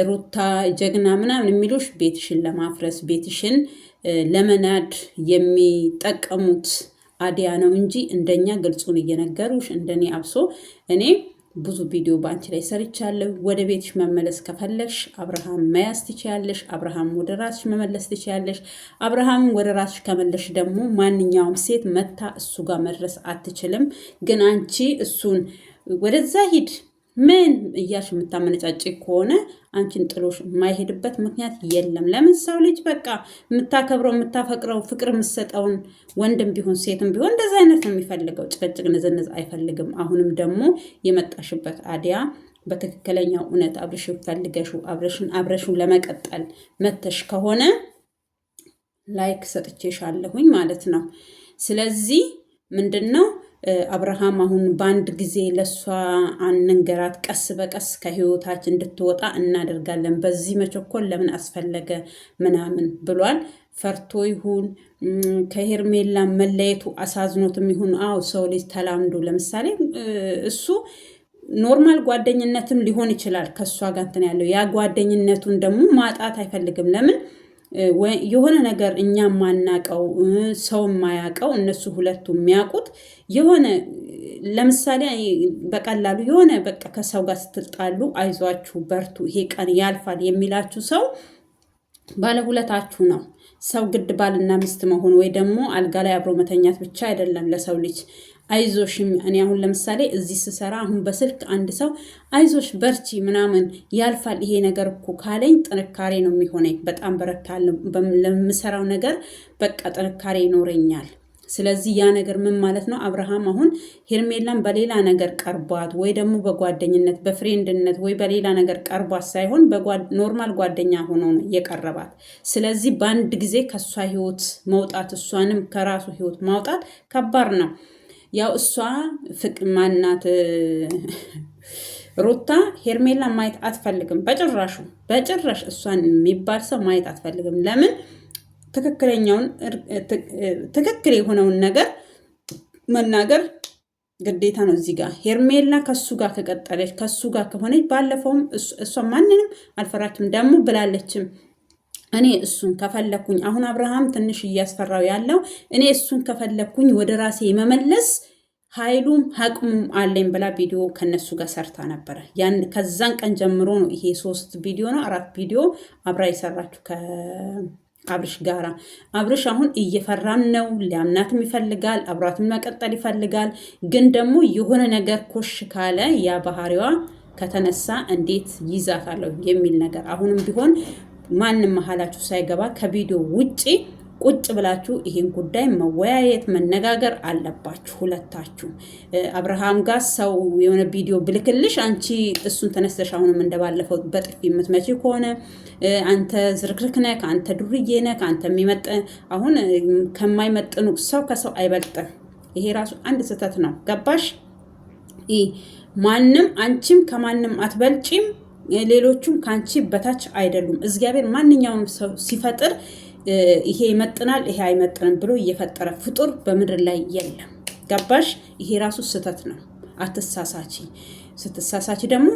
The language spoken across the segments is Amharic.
ሩታ ጀግና ምናምን የሚሉሽ ቤትሽን ለማፍረስ ቤትሽን ለመናድ የሚጠቀሙት አዲያ ነው እንጂ እንደኛ ግልጹን እየነገሩሽ እንደኔ አብሶ እኔ ብዙ ቪዲዮ ባንቺ ላይ ሰርቻለሁ። ወደ ቤትሽ መመለስ ከፈለግሽ አብርሃም መያዝ ትችያለሽ። አብርሃም ወደ ራስሽ መመለስ ትችያለሽ። አብርሃም ወደ ራስሽ ከመለሽ ደግሞ ማንኛውም ሴት መታ እሱ ጋር መድረስ አትችልም። ግን አንቺ እሱን ወደዛ ሂድ ምን እያልሽ የምታመነጫጭ ከሆነ አንቺን ጥሎሽ የማይሄድበት ምክንያት የለም። ለምን ሰው ልጅ በቃ የምታከብረው የምታፈቅረው ፍቅር የምትሰጠውን ወንድም ቢሆን ሴትም ቢሆን እንደዚ አይነት ነው የሚፈልገው። ጭቅጭቅ ንዝንዝ አይፈልግም። አሁንም ደግሞ የመጣሽበት አዲያ በትክክለኛው እውነት አብርሽን ፈልገሹ አብረሹን ለመቀጠል መተሽ ከሆነ ላይክ ሰጥቼሻለሁኝ ማለት ነው። ስለዚህ ምንድን ነው አብርሃም አሁን በአንድ ጊዜ ለሷ አንንገራት፣ ቀስ በቀስ ከህይወታችን እንድትወጣ እናደርጋለን። በዚህ መቸኮል ለምን አስፈለገ ምናምን ብሏል። ፈርቶ ይሁን ከሄርሜላ መለየቱ አሳዝኖትም ይሁን አው ሰው ልጅ ተላምዶ ለምሳሌ እሱ ኖርማል ጓደኝነትም ሊሆን ይችላል ከሷ ጋር እንትን ያለው ያ ጓደኝነቱን ደግሞ ማጣት አይፈልግም። ለምን የሆነ ነገር እኛ ማናቀው ሰው ማያቀው እነሱ ሁለቱ የሚያውቁት የሆነ ለምሳሌ በቀላሉ የሆነ በቃ ከሰው ጋር ስትጣሉ አይዟችሁ በርቱ ይሄ ቀን ያልፋል የሚላችሁ ሰው ባለሁለታችሁ ነው። ሰው ግድ ባልና ሚስት መሆን ወይ ደግሞ አልጋ ላይ አብሮ መተኛት ብቻ አይደለም ለሰው ልጅ። አይዞሽም እኔ አሁን ለምሳሌ እዚህ ስሰራ አሁን በስልክ አንድ ሰው አይዞሽ በርቺ ምናምን ያልፋል ይሄ ነገር እኮ ካለኝ ጥንካሬ ነው የሚሆነኝ። በጣም በረታለሁ ለምሰራው ነገር በቃ ጥንካሬ ይኖረኛል። ስለዚህ ያ ነገር ምን ማለት ነው? አብርሃም አሁን ሄርሜላን በሌላ ነገር ቀርቧት ወይ ደግሞ በጓደኝነት በፍሬንድነት ወይ በሌላ ነገር ቀርቧት ሳይሆን ኖርማል ጓደኛ ሆኖ ነው የቀረባት። ስለዚህ በአንድ ጊዜ ከሷ ህይወት መውጣት እሷንም ከራሱ ህይወት ማውጣት ከባድ ነው። ያው እሷ ማናት ሩታ ሄርሜላ ማየት አትፈልግም በጭራሽ እሷን የሚባል ሰው ማየት አትፈልግም። ለምን ትክክለኛውን ትክክል የሆነውን ነገር መናገር ግዴታ ነው። እዚህ ጋር ሄርሜላ ከሱ ጋር ከቀጠለች ከሱ ጋር ከሆነች ባለፈውም እሷ ማንንም አልፈራችም ደግሞ ብላለችም እኔ እሱን ከፈለኩኝ አሁን አብርሃም ትንሽ እያስፈራው ያለው እኔ እሱን ከፈለኩኝ ወደ ራሴ የመመለስ ኃይሉም አቅሙም አለኝ ብላ ቪዲዮ ከነሱ ጋር ሰርታ ነበረ። ያን ከዛን ቀን ጀምሮ ነው ይሄ 3 ቪዲዮ ነው 4 ቪዲዮ አብራ የሰራችሁ ከአብርሽ ጋራ። አብርሽ አሁን እየፈራም ነው፣ ሊያምናትም ይፈልጋል፣ አብራትም መቀጠል ይፈልጋል። ግን ደግሞ የሆነ ነገር ኮሽ ካለ ያ ባህሪዋ ከተነሳ እንዴት ይዛታለሁ የሚል ነገር አሁንም ቢሆን ማንም መሀላችሁ ሳይገባ ከቪዲዮ ውጪ ቁጭ ብላችሁ ይሄን ጉዳይ መወያየት መነጋገር አለባችሁ ሁለታችሁ። አብርሃም ጋር ሰው የሆነ ቪዲዮ ብልክልሽ አንቺ እሱን ተነስተሽ አሁንም እንደባለፈው በጥፊ የምትመጪ ከሆነ አንተ ዝርክርክ ነህ፣ አንተ ዱርዬ ነህ፣ አንተ የሚመጥ አሁን ከማይመጥኑ ሰው ከሰው አይበልጥም። ይሄ ራሱ አንድ ስህተት ነው። ገባሽ? ማንም አንቺም ከማንም አትበልጪም፣ ሌሎቹም ካንቺ በታች አይደሉም። እግዚአብሔር ማንኛውም ሰው ሲፈጥር ይሄ ይመጥናል ይሄ አይመጥንም ብሎ እየፈጠረ ፍጡር በምድር ላይ የለም። ገባሽ? ይሄ ራሱ ስህተት ነው። አትሳሳቺ። ስትሳሳቺ ደግሞ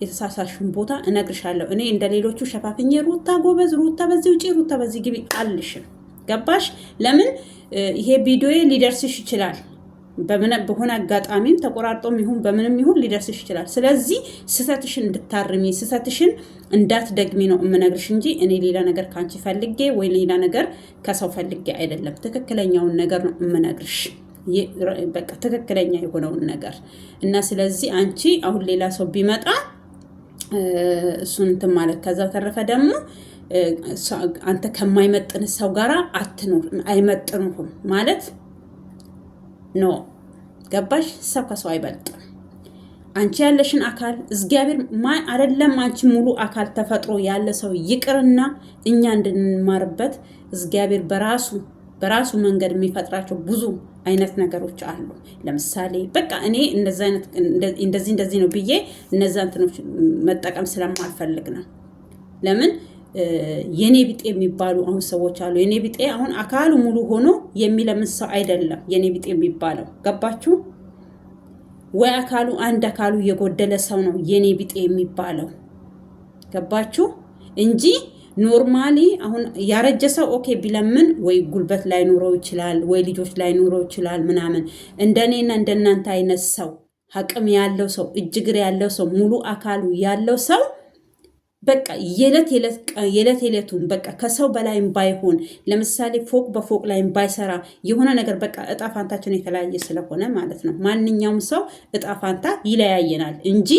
የተሳሳሽውን ቦታ እነግርሻለሁ። እኔ እንደ ሌሎቹ ሸፋፍኜ ሩታ ጎበዝ፣ ሩታ በዚህ ውጪ፣ ሩታ በዚህ ግቢ አልልሽም። ገባሽ? ለምን ይሄ ቪዲዮ ሊደርስሽ ይችላል። በሆነ አጋጣሚም ተቆራርጦም ይሁን በምንም ይሁን ሊደርስሽ ይችላል። ስለዚህ ስህተትሽን እንድታርሚ ስህተትሽን እንዳትደግሚ ነው የምነግርሽ እንጂ እኔ ሌላ ነገር ካንቺ ፈልጌ ወይ ሌላ ነገር ከሰው ፈልጌ አይደለም። ትክክለኛውን ነገር ነው የምነግርሽ፣ በቃ ትክክለኛ የሆነውን ነገር እና ስለዚህ አንቺ አሁን ሌላ ሰው ቢመጣ እሱን እንትን ማለት ከዛ ተረፈ ደግሞ አንተ ከማይመጥን ሰው ጋራ አትኖር፣ አይመጥኑም ማለት ኖ። ገባሽ? ሰው ከሰው አይበልጥም። አንቺ ያለሽን አካል እግዚአብሔር አይደለም አንቺ ሙሉ አካል ተፈጥሮ ያለ ሰው ይቅርና እኛ እንድንማርበት እግዚአብሔር በራሱ መንገድ የሚፈጥራቸው ብዙ አይነት ነገሮች አሉ። ለምሳሌ በቃ እኔ እንደዚህ ነው ብዬ እነዛ እንትኖች መጠቀም ስለማልፈልግ ነው። ለምን የኔ ቢጤ የሚባሉ አሁን ሰዎች አሉ። የኔ ቢጤ አሁን አካሉ ሙሉ ሆኖ የሚለምን ሰው አይደለም የኔ ቢጤ የሚባለው። ገባችሁ ወይ? አንድ አካሉ የጎደለ ሰው ነው የኔ ቢጤ የሚባለው። ገባችሁ እንጂ ኖርማሊ አሁን ያረጀ ሰው ኦኬ ቢለምን ወይ ጉልበት ላይ ኑረው ይችላል፣ ወይ ልጆች ላይ ኑረው ይችላል ምናምን። እንደኔና እንደናንተ አይነት ሰው አቅም ያለው ሰው እጅግር ያለው ሰው ሙሉ አካሉ ያለው ሰው በቃ የዕለት የዕለቱን በቃ ከሰው በላይም ባይሆን ለምሳሌ ፎቅ በፎቅ ላይም ባይሰራ የሆነ ነገር በቃ እጣ ፋንታችን የተለያየ ስለሆነ ማለት ነው። ማንኛውም ሰው እጣ ፋንታ ይለያየናል እንጂ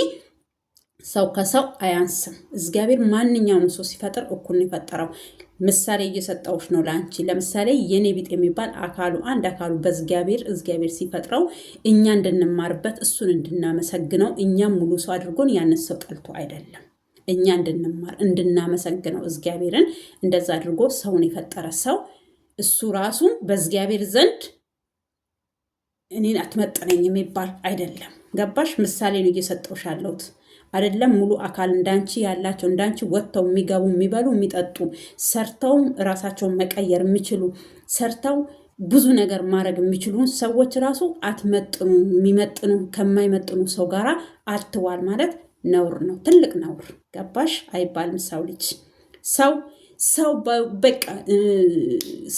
ሰው ከሰው አያንስም። እግዚአብሔር ማንኛውም ሰው ሲፈጥር እኩል ነው የፈጠረው። ምሳሌ እየሰጠውሽ ነው ለአንቺ። ለምሳሌ የኔ ቢጤ የሚባል አካሉ አንድ አካሉ እግዚአብሔር ሲፈጥረው እኛ እንድንማርበት እሱን እንድናመሰግነው እኛም ሙሉ ሰው አድርጎን ያንን ሰው ጠልቶ አይደለም፣ እኛ እንድንማር እንድናመሰግነው እግዚአብሔርን እንደዛ አድርጎ ሰውን የፈጠረ ሰው እሱ ራሱ በእግዚአብሔር ዘንድ እኔን አትመጥነኝ የሚባል አይደለም። ገባሽ? ምሳሌ ነው እየሰጠውሽ ያለሁት አይደለም። ሙሉ አካል እንዳንቺ ያላቸው እንዳንቺ ወጥተው የሚገቡ የሚበሉ የሚጠጡ ሰርተው ራሳቸውን መቀየር የሚችሉ ሰርተው ብዙ ነገር ማድረግ የሚችሉ ሰዎች ራሱ አትመጥኑ። የሚመጥኑ ከማይመጥኑ ሰው ጋር አትዋል ማለት ነውር ነው፣ ትልቅ ነውር። ገባሽ? አይባልም። ሰው ልጅ ሰው በቃ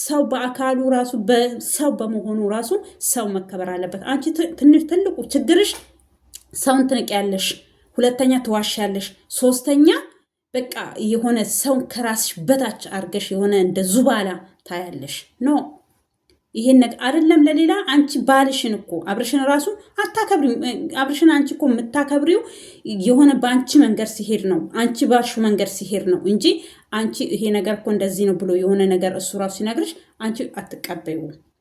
ሰው በአካሉ ራሱ ሰው በመሆኑ ራሱ ሰው መከበር አለበት። አንቺ ትልቁ ችግርሽ ሰውን ትንቂያለሽ፣ ሁለተኛ ትዋሻለሽ፣ ሶስተኛ በቃ የሆነ ሰውን ከራስሽ በታች አርገሽ የሆነ እንደ ዙባላ ታያለሽ። ኖ ይሄን ነገር አይደለም። ለሌላ አንቺ ባልሽን እኮ አብርሽን ራሱ አታከብሪው። አብርሽን አንቺ እኮ የምታከብሪው የሆነ በአንቺ መንገድ ሲሄድ ነው፣ አንቺ ባልሹ መንገድ ሲሄድ ነው እንጂ አንቺ ይሄ ነገር እኮ እንደዚህ ነው ብሎ የሆነ ነገር እሱ ራሱ ሲነግርሽ አንቺ አትቀበዩ።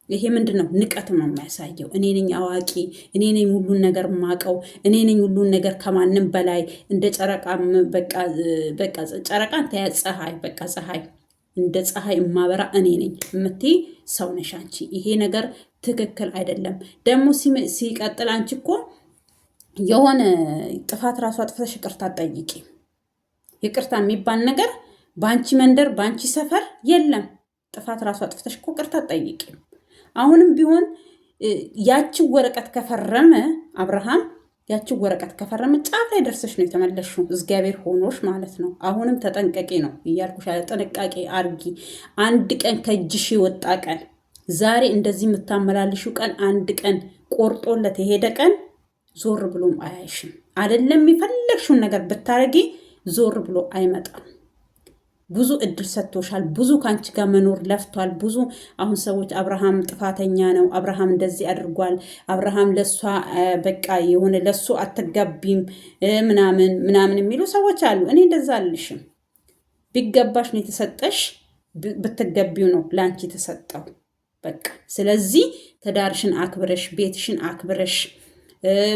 ይሄ ምንድን ነው? ንቀት ነው የሚያሳየው። እኔ ነኝ አዋቂ፣ እኔ ነኝ ሁሉን ነገር ማቀው፣ እኔ ነኝ ሁሉን ነገር ከማንም በላይ እንደ ጨረቃ በቃ ጨረቃን ተያ ፀሐይ በቃ ፀሐይ እንደ ፀሐይ የማበራ እኔ ነኝ የምትይ ሰው ነሽ አንቺ። ይሄ ነገር ትክክል አይደለም። ደግሞ ሲቀጥል አንቺ እኮ የሆነ ጥፋት ራሱ አጥፍተሽ ይቅርታ ጠይቂ። ይቅርታ የሚባል ነገር በአንቺ መንደር በአንቺ ሰፈር የለም። ጥፋት ራሱ አጥፍተሽ እኮ ይቅርታ ጠይቂ። አሁንም ቢሆን ያቺው ወረቀት ከፈረመ አብርሃም ያቺው ወረቀት ከፈረመ ጫፍ ላይ ደርሰሽ ነው የተመለሽው፣ እግዚአብሔር ሆኖሽ ማለት ነው። አሁንም ተጠንቀቂ ነው እያልኩሽ ያለ፣ ጥንቃቄ አርጊ። አንድ ቀን ከእጅሽ የወጣ ቀን፣ ዛሬ እንደዚህ የምታመላልሽው ቀን፣ አንድ ቀን ቆርጦለት የሄደ ቀን ዞር ብሎም አያይሽም። አይደለም የፈለግሽውን ነገር ብታረጊ ዞር ብሎ አይመጣም። ብዙ እድል ሰጥቶሻል። ብዙ ከአንቺ ጋር መኖር ለፍቷል። ብዙ አሁን ሰዎች አብርሃም ጥፋተኛ ነው፣ አብርሃም እንደዚህ አድርጓል፣ አብርሃም ለሷ በቃ የሆነ ለሱ አትገቢም ምናምን የሚሉ ሰዎች አሉ። እኔ እንደዛ አልልሽም። ቢገባሽ ነው የተሰጠሽ፣ ብትገቢው ነው ለአንቺ የተሰጠው። በቃ ስለዚህ ትዳርሽን አክብረሽ ቤትሽን አክብረሽ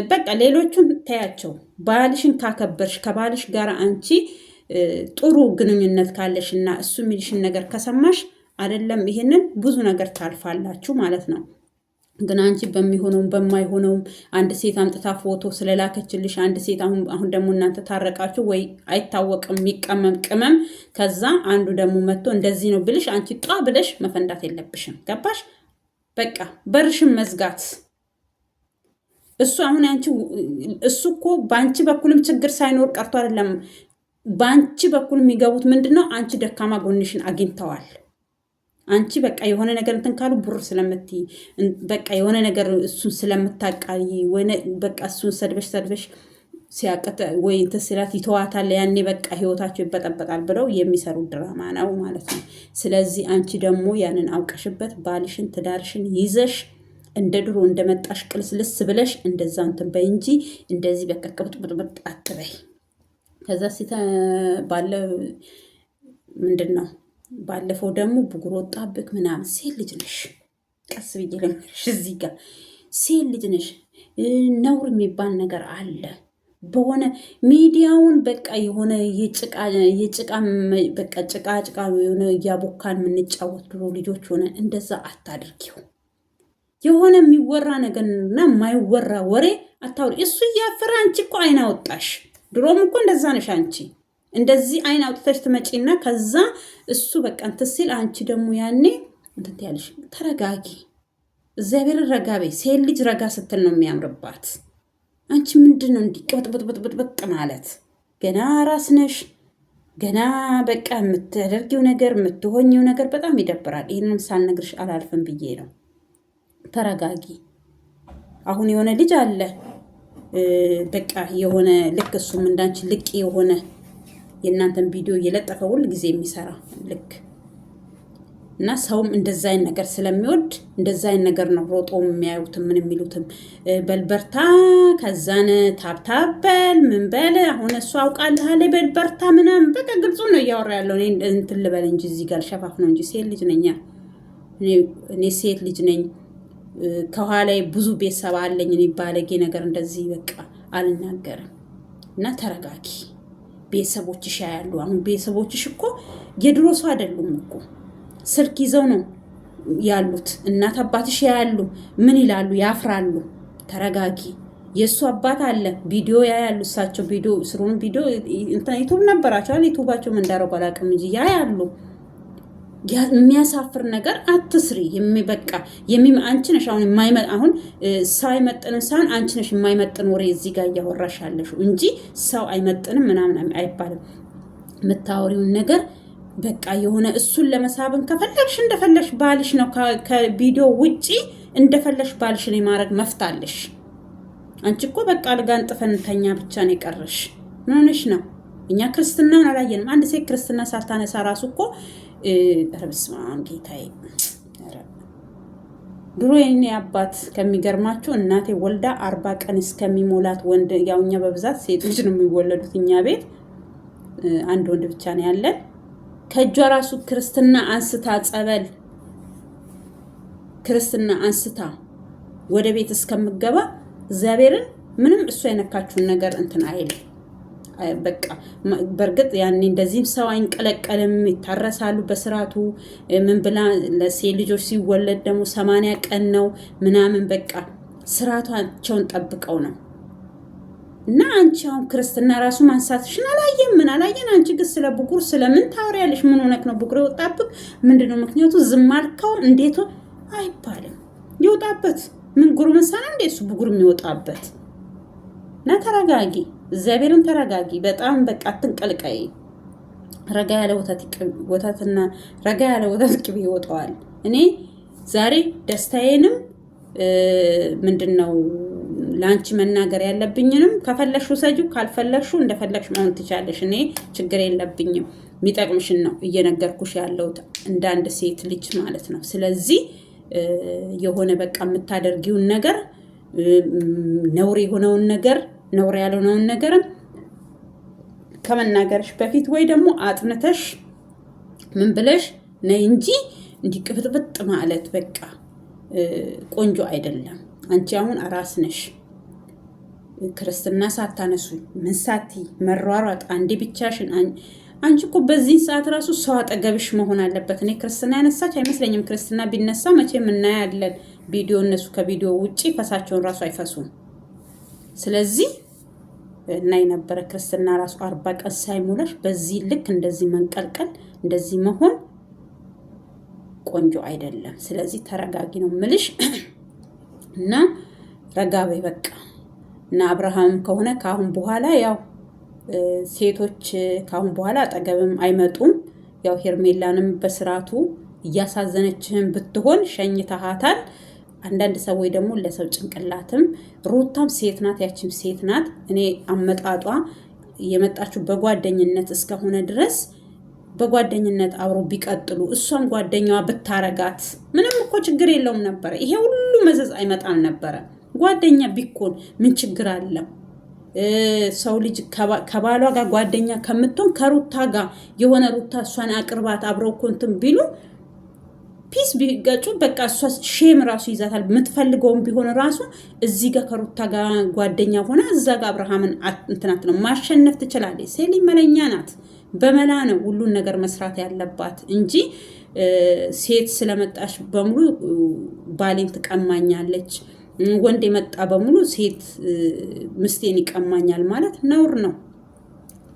በቃ ሌሎቹን ተያቸው። ባልሽን ካከበርሽ ከባልሽ ጋር አንቺ ጥሩ ግንኙነት ካለሽ እና እሱ የሚልሽን ነገር ከሰማሽ አይደለም ይሄንን ብዙ ነገር ታልፋላችሁ ማለት ነው። ግን አንቺ በሚሆነውም በማይሆነውም አንድ ሴት አምጥታ ፎቶ ስለላከችልሽ አንድ ሴት አሁን ደግሞ እናንተ ታረቃችሁ ወይ አይታወቅም፣ የሚቀመም ቅመም ከዛ አንዱ ደግሞ መጥቶ እንደዚህ ነው ብልሽ አንቺ ጧ ብለሽ መፈንዳት የለብሽም። ገባሽ? በቃ በርሽን መዝጋት። እሱ አሁን አንቺ እሱ እኮ በአንቺ በኩልም ችግር ሳይኖር ቀርቶ አይደለም። በአንቺ በኩል የሚገቡት ምንድነው? አንቺ ደካማ ጎንሽን አግኝተዋል። አንቺ በቃ የሆነ ነገር እንትን ካሉ ቡር ስለምትይ በቃ የሆነ ነገር እሱን ስለምታቃይ ወይ በቃ እሱን ሰድበሽ ሲያቀጥ ወይ እንትን ስላት ይተዋታል። ያኔ በቃ ህይወታቸው ይበጠበጣል ብለው የሚሰሩ ድራማ ነው ማለት ነው። ስለዚህ አንቺ ደግሞ ያንን አውቀሽበት ባልሽን ትዳርሽን ይዘሽ እንደ ድሮ እንደመጣሽ ቅልስልስ ብለሽ እንደዛ እንትን በይ እንጂ እንደዚህ በቃ ቅብጥብጥብጥ አትበይ። ከዛ ምንድን ነው ባለፈው ደግሞ ብጉር ወጣብክ ምናምን። ሴት ልጅ ነሽ፣ ቀስ ብዬ ልንገርሽ፣ እዚህ ጋር ሴት ልጅ ነሽ። ነውር የሚባል ነገር አለ። በሆነ ሚዲያውን በቃ የሆነ የጭቃ በቃ ጭቃ የሆነ እያቦካን የምንጫወት ድሮ ልጆች ሆነ እንደዛ አታድርጊው። የሆነ የሚወራ ነገርና የማይወራ ወሬ አታውሪ። እሱ እያፈረ አንቺ እኮ አይን አወጣሽ። ድሮም እኮ እንደዛ ነሽ አንቺ። እንደዚህ አይን አውጥተሽ ትመጪና ከዛ እሱ በቃ እንትን ሲል አንቺ ደግሞ ያኔ እንትን ትያለሽ። ተረጋጊ፣ እግዚአብሔርን ረጋ በይ። ሴት ልጅ ረጋ ስትል ነው የሚያምርባት። አንቺ ምንድን ነው እንዲህ ቅብጥብጥብጥብጥ ማለት? ገና ራስ ነሽ። ገና በቃ የምታደርጊው ነገር የምትሆኝው ነገር በጣም ይደብራል። ይህንም ሳልነግርሽ አላልፍም ብዬ ነው። ተረጋጊ። አሁን የሆነ ልጅ አለ በቃ የሆነ ልክ እሱም እንዳንቺ ልቅ የሆነ የእናንተን ቪዲዮ እየለጠፈ ሁል ጊዜ የሚሰራ ልክ እና ሰውም እንደዛ አይነት ነገር ስለሚወድ እንደዛ አይነት ነገር ነው ሮጦ የሚያዩትም ምን የሚሉትም በልበርታ ከዛን ታብታበል ምን በል አሁን እሱ አውቃለሁ አለ በልበርታ ምናምን በቃ ግልጹ ነው እያወራ ያለው። እኔ እንትን ልበል እንጂ እዚህ ጋር ሸፋፍ ነው እንጂ ሴት ልጅ ነኝ። እኔ ሴት ልጅ ነኝ። ከኋላ ብዙ ቤተሰብ አለኝ። እኔ ባለጌ ነገር እንደዚህ በቃ አልናገርም። እና ተረጋጊ። ቤተሰቦችሽ ያያሉ። አሁን ቤተሰቦችሽ እኮ የድሮ ሰው አይደሉም እኮ ስልክ ይዘው ነው ያሉት። እናት አባትሽ ያያሉ። ምን ይላሉ? ያፍራሉ። ተረጋጊ። የእሱ አባት አለ ቪዲዮ ያያሉ። እሳቸው ቪዲዮ ስሩን ቪዲዮ ዩቱብ ነበራቸዋል። ዩቱባቸው ምን እንዳደረጉ አላውቅም እንጂ ያያሉ። የሚያሳፍር ነገር አትስሪ። በቃ አንቺ ነሽ አሁን ሰው አይመጥንም ሳይሆን አንቺ ነሽ የማይመጥን ወሬ እዚህ ጋር እያወራሽ ያለሽው እንጂ ሰው አይመጥንም ምናምን አይባልም። የምታወሪውን ነገር በቃ የሆነ እሱን ለመሳብን ከፈለግሽ እንደፈለግሽ ባልሽ ነው። ከቪዲዮ ውጪ እንደፈለግሽ ባልሽን የማድረግ መፍታለሽ። አንቺ እኮ በቃ አልጋን ጥፈንተኛ ብቻ ነው የቀረሽ። ምን ሆነሽ ነው? እኛ ክርስትናን አላየንም። አንድ ሴት ክርስትና ሳታነሳ ራሱ እኮ ረብስማ ጌታዬ። ድሮ የኔ አባት ከሚገርማችሁ እናቴ ወልዳ 40 ቀን እስከሚሞላት ወንድ ያው እኛ በብዛት ሴቶች ነው የሚወለዱት እኛ ቤት አንድ ወንድ ብቻ ነው ያለን። ከእጇ ራሱ ክርስትና አንስታ ጸበል ክርስትና አንስታ ወደ ቤት እስከምገባ እግዚአብሔርን ምንም እሱ የነካችሁን ነገር እንትን አይል። በቃ በርግጥ ያኔ እንደዚህም ሰው አይንቀለቀልም፣ ይታረሳሉ በስርዓቱ ምን ብላ ለሴት ልጆች ሲወለድ ደግሞ 80 ቀን ነው ምናምን በቃ ስርዓታቸውን ጠብቀው ነው። እና አንቺ አሁን ክርስትና ራሱ ማንሳትሽን አላየን ምን አላየን። አንቺ ግን ስለ ብጉር ስለምን ታወሪያለሽ? ምን ሆነክ ነው ብጉር የወጣብክ? ምንድነው ምክንያቱ? ዝም አልከው እንዴት አይባልም። ይወጣበት ምን ጉርምሳ ነው እንዴ እሱ ብጉር የሚወጣበት? እና ተረጋጊ፣ እግዚአብሔርን ተረጋጊ። በጣም በቃ አትንቀልቀይ። ረጋ ያለ ወተትና ረጋ ያለ ወተት ቅቤ ይወጣዋል። እኔ ዛሬ ደስታዬንም ምንድነው ላንቺ መናገር ያለብኝንም ከፈለግሹ ሰጂው ካልፈለግሹ እንደፈለግሽ መሆን ትቻለሽ። እኔ ችግር የለብኝም። የሚጠቅምሽን ነው እየነገርኩሽ ያለሁት እንደ አንድ ሴት ልጅ ማለት ነው። ስለዚህ የሆነ በቃ የምታደርጊውን ነገር ነውር የሆነውን ነገር ነውር ያልሆነውን ነገርም ከመናገርሽ በፊት ወይ ደግሞ አጥንተሽ ምን ብለሽ ነይ እንጂ እንዲቅብጥብጥ ማለት በቃ ቆንጆ አይደለም። አንቺ አሁን አራስ ነሽ። ክርስትና ሳታነሱ ምን ሳቲ መሯሯጥ አንዴ ብቻሽን አንቺ እኮ በዚህ ሰዓት ራሱ ሰው አጠገብሽ መሆን አለበት። እኔ ክርስትና ያነሳች አይመስለኝም። ክርስትና ቢነሳ መቼም እናያለን ቪዲዮ። እነሱ ከቪዲዮ ውጪ ፈሳቸውን ራሱ አይፈሱም። ስለዚህ እና የነበረ ክርስትና ራሱ 40 ቀን ሳይሞላሽ በዚህ ልክ እንደዚህ መንቀልቀል እንደዚህ መሆን ቆንጆ አይደለም። ስለዚህ ተረጋጊ ነው ምልሽ እና ረጋ በይ በቃ። እና አብርሃም ከሆነ ካሁን በኋላ ያው ሴቶች ካሁን በኋላ አጠገብም አይመጡም። ያው ሄርሜላንም በስርዓቱ እያሳዘነችህን ብትሆን ሸኝተሃታል። አንዳንድ ሰዎች ደግሞ ለሰው ጭንቅላትም ሩታም ሴት ናት፣ ያቺም ሴት ናት። እኔ አመጣጧ የመጣችው በጓደኝነት እስከሆነ ድረስ በጓደኝነት አብሮ ቢቀጥሉ እሷም ጓደኛዋ ብታረጋት ምንም እኮ ችግር የለውም ነበረ። ይሄ ሁሉ መዘዝ አይመጣም ነበረ። ጓደኛ ቢኮን ምን ችግር አለው? ሰው ልጅ ከባሏ ጋር ጓደኛ ከምትሆን ከሩታ ጋር የሆነ ሩታ እሷን አቅርባት አብረው እኮ እንትን ቢሉ ፒስ ቢገጩ በቃ እሷ ሼም ራሱ ይዛታል። የምትፈልገውም ቢሆን ራሱ እዚህ ጋር ከሩታ ጋር ጓደኛ ሆነ እዛ ጋር አብርሃምን እንትናት ነው ማሸነፍ ትችላለች። ሴሊ መለኛ ናት። በመላ ነው ሁሉን ነገር መስራት ያለባት እንጂ ሴት ስለመጣሽ በሙሉ ባሌን ትቀማኛለች፣ ወንድ የመጣ በሙሉ ሴት ምስቴን ይቀማኛል ማለት ነውር ነው።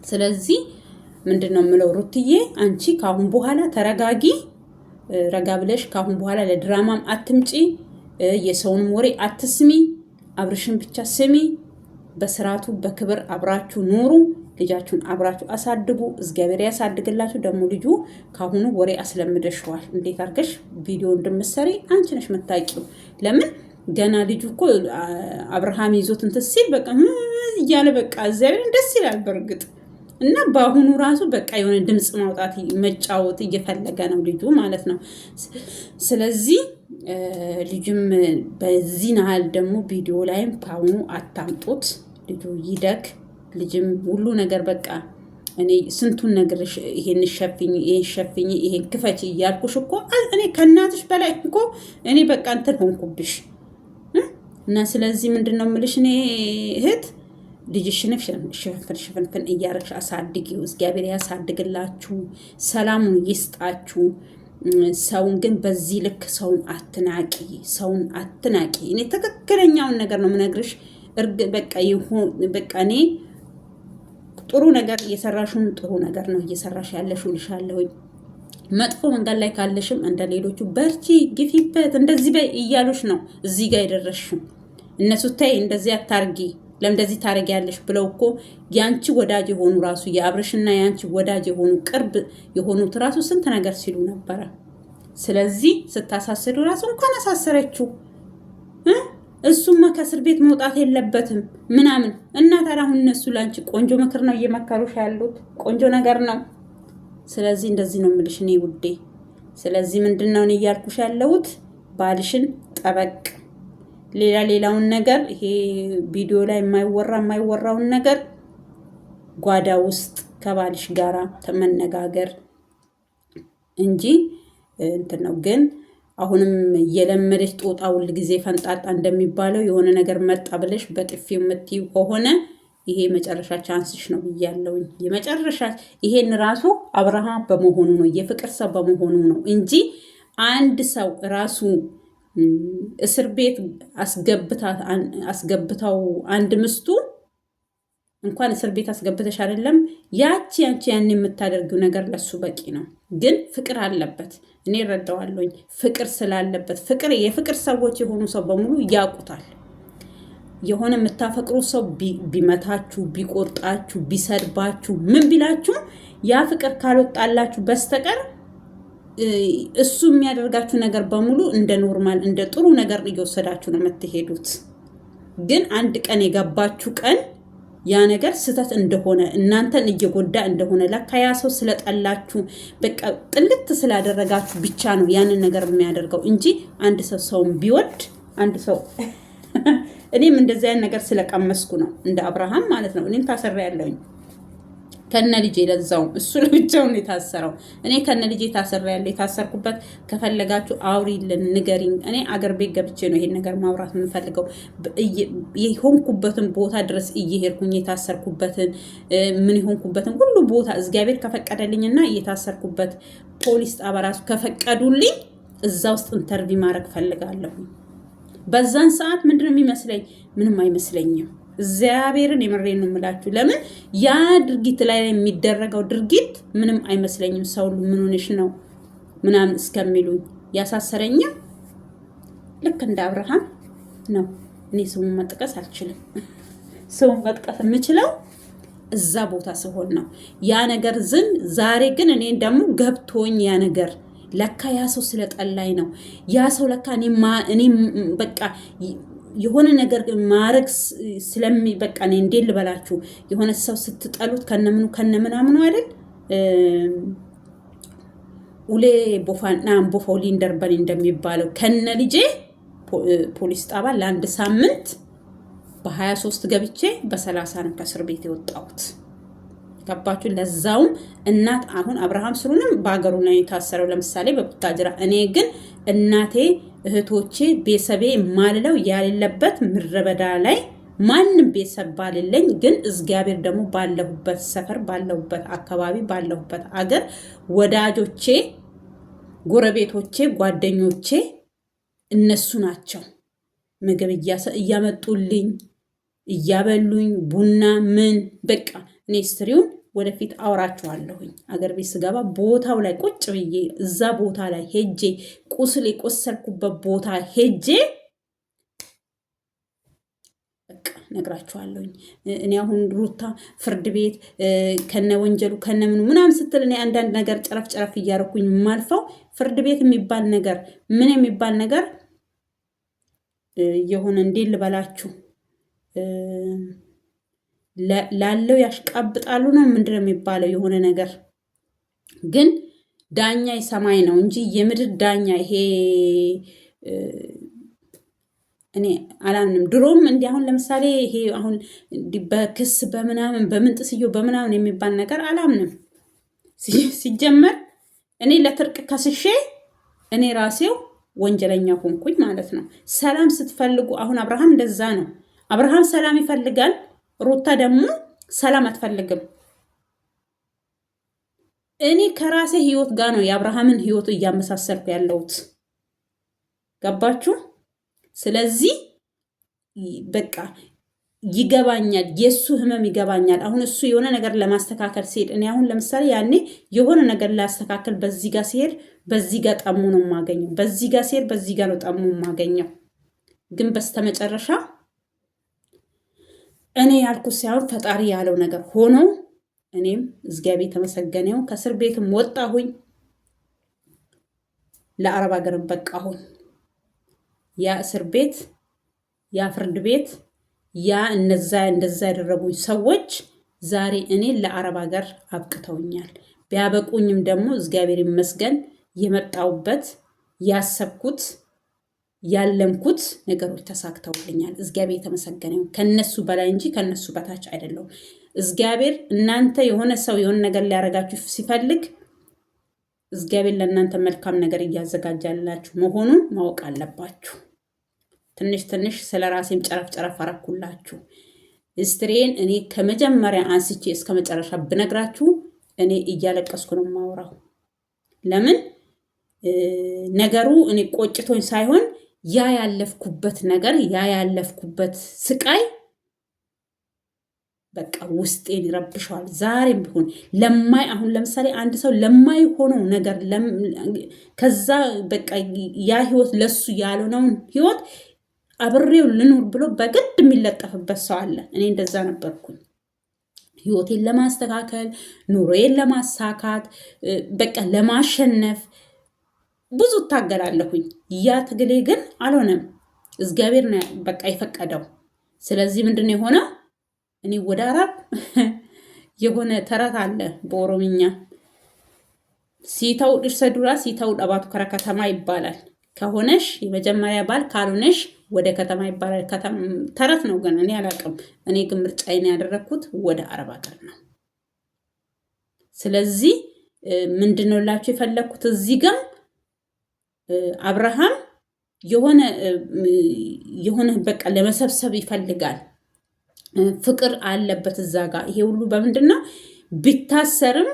ስለዚህ ምንድነው የምለው ሩትዬ፣ አንቺ ካሁን በኋላ ተረጋጊ። ረጋ ብለሽ ካሁን በኋላ ለድራማም አትምጪ፣ የሰውንም ወሬ አትስሚ፣ አብርሽን ብቻ ስሚ። በስርዓቱ በክብር አብራችሁ ኑሩ። ልጃችሁን አብራችሁ አሳድጉ። እግዚአብሔር ያሳድግላችሁ። ደግሞ ልጁ ካሁኑ ወሬ አስለምደሽዋል። እንዴት አድርገሽ ቪዲዮ እንደምትሰሪ አንቺ ነሽ የምታውቂው። ለምን ገና ልጁ እኮ አብርሃም ይዞት እንትን ሲል በቃ እያለ በቃ እግዚአብሔር ደስ ይላል በእርግጥ እና በአሁኑ ራሱ በቃ የሆነ ድምፅ ማውጣት መጫወት እየፈለገ ነው ልጁ ማለት ነው። ስለዚህ ልጁም በዚህ ናህል ደግሞ ቪዲዮ ላይም ከአሁኑ አታምጡት። ልጁ ይደግ። ልጅም ሁሉ ነገር በቃ እኔ ስንቱን ነገር ይሄን ሸፍኝ፣ ይሄን ሸፍኝ፣ ይሄን ክፈች እያልኩሽ እኮ እኔ ከእናትሽ በላይ እኮ እኔ በቃ እንትን ሆንኩብሽ እና ስለዚህ ምንድን ነው የምልሽ እኔ እህት ልጅሽን ሽፍንፍን እያረግሽ አሳድጊው። እግዚአብሔር ያሳድግላችሁ፣ ሰላሙን ይስጣችሁ። ሰውን ግን በዚህ ልክ ሰውን አትናቂ፣ ሰውን አትናቂ። እኔ ትክክለኛውን ነገር ነው የምነግርሽ። በቃ እኔ ጥሩ ነገር እየሰራሽውን ጥሩ ነገር ነው እየሰራሽ ያለሽው ልሻለሁኝ። መጥፎ መንገድ ላይ ካለሽም እንደ ሌሎቹ በርቺ፣ ግፊበት፣ እንደዚህ በይ እያሉሽ ነው እዚህ ጋር የደረስሽው። እነሱ ተይ እንደዚህ አታርጊ ለምንደዚህ ታረጊያለሽ ብለው እኮ ያንቺ ወዳጅ የሆኑ ራሱ የአብርሽና ያንቺ ወዳጅ የሆኑ ቅርብ የሆኑት ራሱ ስንት ነገር ሲሉ ነበረ። ስለዚህ ስታሳስዱ ራሱ እንኳን አሳሰረችው እሱማ ከእስር ቤት መውጣት የለበትም ምናምን እና ታዲያ አሁን እነሱ ላንቺ ቆንጆ ምክር ነው እየመከሩሽ ያሉት፣ ቆንጆ ነገር ነው። ስለዚህ እንደዚህ ነው የምልሽ እኔ ውዴ። ስለዚህ ምንድነው እኔ እያልኩሽ ያለሁት ባልሽን ጠበቅ፣ ሌላውን ነገር ይሄ ቪዲዮ ላይ የማይወራውን ነገር ጓዳ ውስጥ ከባልሽ ጋራ መነጋገር እንጂ እንትን ነው። ግን አሁንም የለመደች ጦጣ ሁል ጊዜ ፈንጣጣ እንደሚባለው የሆነ ነገር መጣ ብለሽ በጥፊው የምትይው ከሆነ ይሄ መጨረሻ ቻንስሽ ነው ብያለሁኝ። የመጨረሻ ይሄን ራሱ አብርሃም በመሆኑ ነው የፍቅር ሰው በመሆኑ ነው እንጂ አንድ ሰው ራሱ እስር ቤት አስገብታው አንድ ምስቱ እንኳን እስር ቤት አስገብተሽ አይደለም ያቺ ያን የምታደርጊው ነገር ለሱ በቂ ነው። ግን ፍቅር አለበት፣ እኔ እረዳዋለሁኝ። ፍቅር ስላለበት የፍቅር ሰዎች የሆኑ ሰው በሙሉ ያውቁታል። የሆነ የምታፈቅሩ ሰው ቢመታችሁ፣ ቢቆርጣችሁ፣ ቢሰድባችሁ፣ ምን ቢላችሁ ያ ፍቅር ካልወጣላችሁ በስተቀር እሱ የሚያደርጋችሁ ነገር በሙሉ እንደ ኖርማል እንደ ጥሩ ነገር እየወሰዳችሁ ነው የምትሄዱት። ግን አንድ ቀን የገባችሁ ቀን ያ ነገር ስህተት እንደሆነ እናንተን እየጎዳ እንደሆነ ለካ ያ ሰው ስለጠላችሁ በቃ ጥልት ስላደረጋችሁ ብቻ ነው ያንን ነገር የሚያደርገው እንጂ አንድ ሰውን ቢወድ አንድ ሰው እኔም እንደዚህ አይነት ነገር ስለቀመስኩ ነው እንደ አብርሃም ማለት ነው። እኔም ታስሬያለሁኝ ከነ ልጄ ለዛውም እሱ ለብቻውን የታሰረው እኔ ከነ ልጄ ታስሬያለሁ። የታሰርኩበት ከፈለጋችሁ አውሪልን ንገሪኝ። እኔ አገር ቤት ገብቼ ነው ይሄን ነገር ማውራት የምፈልገው። የሆንኩበትን ቦታ ድረስ እየሄድኩኝ የታሰርኩበትን ምን የሆንኩበትን ሁሉ ቦታ እግዚአብሔር ከፈቀደልኝና እየታሰርኩበት ፖሊስ ጣቢያ ራሱ ከፈቀዱልኝ እዛ ውስጥ ኢንተርቪው ማድረግ ፈልጋለሁ። በዛን ሰዓት ምንድነው የሚመስለኝ? ምንም አይመስለኝም። እግዚአብሔርን የምሬን ነው የምላችሁ። ለምን ያ ድርጊት ላይ የሚደረገው ድርጊት ምንም አይመስለኝም። ሰው ምን ሆነሽ ነው ምናምን እስከሚሉኝ ያሳሰረኝም ልክ እንደ አብርሃም ነው። እኔ ስሙን መጥቀስ አልችልም። ስሙን መጥቀስ የምችለው እዛ ቦታ ሲሆን ነው ያ ነገር ዝም። ዛሬ ግን እኔ ደግሞ ገብቶኝ ያ ነገር ለካ ያ ሰው ስለጠላኝ ነው። ያ ሰው ለካ እኔ በቃ የሆነ ነገር ማረግ በቃ እኔ እንዴት ልበላችሁ፣ የሆነ ሰው ስትጠሉት ከነምናምኑ አይደል ኡሌ ቦፋና ቦፎሊ እንደርበን እንደሚባለው ከነ ልጄ ፖሊስ ጣቢያ ለአንድ ሳምንት በ23 ገብቼ በ30 ነው ከእስር ቤት የወጣሁት። ገባችሁ? ለዛውም እናት አሁን አብርሃም ስሩንም በአገሩ ላይ የታሰረው ለምሳሌ በቡታጅራ። እኔ ግን እናቴ እህቶቼ ቤተሰቤ ማልለው ያሌለበት ምረበዳ ላይ ማንም ቤተሰብ ባልለኝ፣ ግን እግዚአብሔር ደግሞ ባለሁበት ሰፈር ባለሁበት አካባቢ ባለሁበት አገር ወዳጆቼ፣ ጎረቤቶቼ፣ ጓደኞቼ እነሱ ናቸው ምግብ እያመጡልኝ እያበሉኝ ቡና ምን በቃ እኔ ስትሪውን ወደፊት አውራቸዋለሁኝ። አገር ቤት ስገባ ቦታው ላይ ቁጭ ብዬ እዛ ቦታ ላይ ሄጄ ቁስል የቆሰልኩበት ቦታ ሄጄ በቃ ነግራችኋለሁኝ። እኔ አሁን ሩታ ፍርድ ቤት ከነ ወንጀሉ ከነ ምኑ ምናምን ስትል እኔ አንዳንድ ነገር ጨረፍ ጨረፍ እያረኩኝ ማልፈው ፍርድ ቤት የሚባል ነገር ምን የሚባል ነገር የሆነ እንዴት ልበላችሁ ላለው ያሽቃብጣሉ ነው ምንድነው የሚባለው የሆነ ነገር ግን ዳኛ የሰማይ ነው እንጂ የምድር ዳኛ ይሄ እኔ አላምንም። ድሮም እንዲህ አሁን ለምሳሌ ይሄ አሁን በክስ በምናምን በምንጥስዮ በምናምን የሚባል ነገር አላምንም። ሲጀመር እኔ ለትርቅ ከስሼ እኔ ራሴው ወንጀለኛ ሆንኩኝ ማለት ነው። ሰላም ስትፈልጉ አሁን አብርሃም እንደዛ ነው። አብርሃም ሰላም ይፈልጋል፣ ሩታ ደግሞ ሰላም አትፈልግም። እኔ ከራሴ ህይወት ጋር ነው የአብርሃምን ህይወት እያመሳሰልኩ ያለሁት። ገባችሁ? ስለዚህ በቃ ይገባኛል፣ የሱ ህመም ይገባኛል። አሁን እሱ የሆነ ነገር ለማስተካከል ሲሄድ እኔ አሁን ለምሳሌ ያኔ የሆነ ነገር ላስተካከል በዚህ ጋር ሲሄድ በዚህ ጋር ጠሙ ነው የማገኘው፣ በዚህ ጋር ሲሄድ በዚህ ጋር ነው ጠሙ የማገኘው። ግን በስተመጨረሻ እኔ ያልኩት ሳይሆን ፈጣሪ ያለው ነገር ሆኖ እኔም እግዚአብሔር ተመሰገነው ከእስር ቤትም ወጣሁኝ፣ ለአረብ ሀገርም በቃሁኝ። ያ እስር ቤት ያ ፍርድ ቤት ያ እንደዛ ያደረጉኝ ሰዎች ዛሬ እኔ ለአረብ ሀገር አብቅተውኛል። ቢያበቁኝም ደግሞ እግዚአብሔር ይመስገን የመጣውበት ያሰብኩት ያለምኩት ነገሮች ተሳክተውልኛል። እግዚአብሔር የተመሰገነው ከነሱ በላይ እንጂ ከነሱ በታች አይደለም። እግዚአብሔር እናንተ የሆነ ሰው የሆነ ነገር ሊያረጋችሁ ሲፈልግ እግዚአብሔር ለእናንተ መልካም ነገር እያዘጋጃላችሁ መሆኑን ማወቅ አለባችሁ። ትንሽ ትንሽ ስለራሴም ጨረፍ ጨረፍ አረኩላችሁ። ስትሬን እኔ ከመጀመሪያ አንስቼ እስከ መጨረሻ ብነግራችሁ እኔ እያለቀስኩ ነው የማወራው። ለምን ነገሩ እኔ ቆጭቶኝ ሳይሆን ያ ያለፍኩበት ነገር ያ ያለፍኩበት ስቃይ በቃ ውስጤን ይረብሸዋል። ዛሬም ቢሆን አሁን ለምሳሌ አንድ ሰው ለማይሆነው ነገር ከዛ በቃ ያ ህይወት ለሱ ያልሆነውን ህይወት አብሬው ልኑር ብሎ በግድ የሚለጠፍበት ሰው አለ። እኔ እንደዛ ነበርኩኝ። ህይወቴን ለማስተካከል ኑሮዬን ለማሳካት በቃ ለማሸነፍ ብዙ ታገላለሁኝ። ያ ትግሌ ግን አልሆነም። እግዚአብሔር ነው በቃ የፈቀደው። ስለዚህ ምንድነው የሆነው? እኔ ወደ አረብ የሆነ ተረት አለ በኦሮምኛ ሲተው ድርሰዱራ ሲተው ዳባቱ ከረከተማ ይባላል። ከሆነሽ የመጀመሪያ ባል ካልሆነሽ ወደ ከተማ ይባላል። ተረት ነው ግን እኔ አላውቅም። እኔ ግን ምርጫዬን ያደረኩት ወደ አረብ ሀገር ነው። ስለዚህ ምንድነውላችሁ የፈለኩት እዚህ ጋር አብርሃም የሆነ በቃ ለመሰብሰብ ይፈልጋል። ፍቅር አለበት እዛ ጋር። ይሄ ሁሉ በምንድነው ቢታሰርም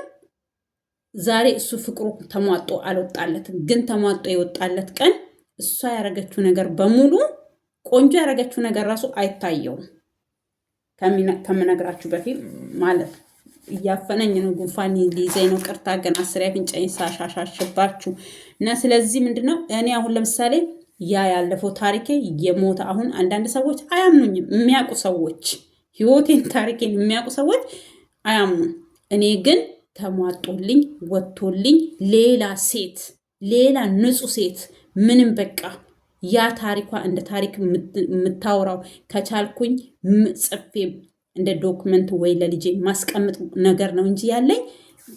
ዛሬ እሱ ፍቅሩ ተሟጦ አልወጣለትም። ግን ተሟጦ የወጣለት ቀን እሷ ያረገችው ነገር በሙሉ ቆንጆ ያረገችው ነገር ራሱ አይታየውም። ከምነግራችሁ በፊት ማለት እያፈነኝ ነው፣ ጉንፋን ሊይዘኝ ነው። ቅርታ ግን አስሬ አፍንጫዬን ሳሻሻሽባችሁ እና ስለዚህ ምንድነው እኔ አሁን ለምሳሌ ያ ያለፈው ታሪኬ የሞተ አሁን አንዳንድ ሰዎች አያምኑኝም። የሚያውቁ ሰዎች ህይወቴን ታሪኬን የሚያውቁ ሰዎች አያምኑም። እኔ ግን ተሟጦልኝ ወጥቶልኝ ሌላ ሴት ሌላ ንጹህ ሴት ምንም በቃ ያ ታሪኳ እንደ ታሪክ የምታወራው ከቻልኩኝ ጽፌ እንደ ዶክመንት ወይ ለልጄ ማስቀምጥ ነገር ነው እንጂ ያለኝ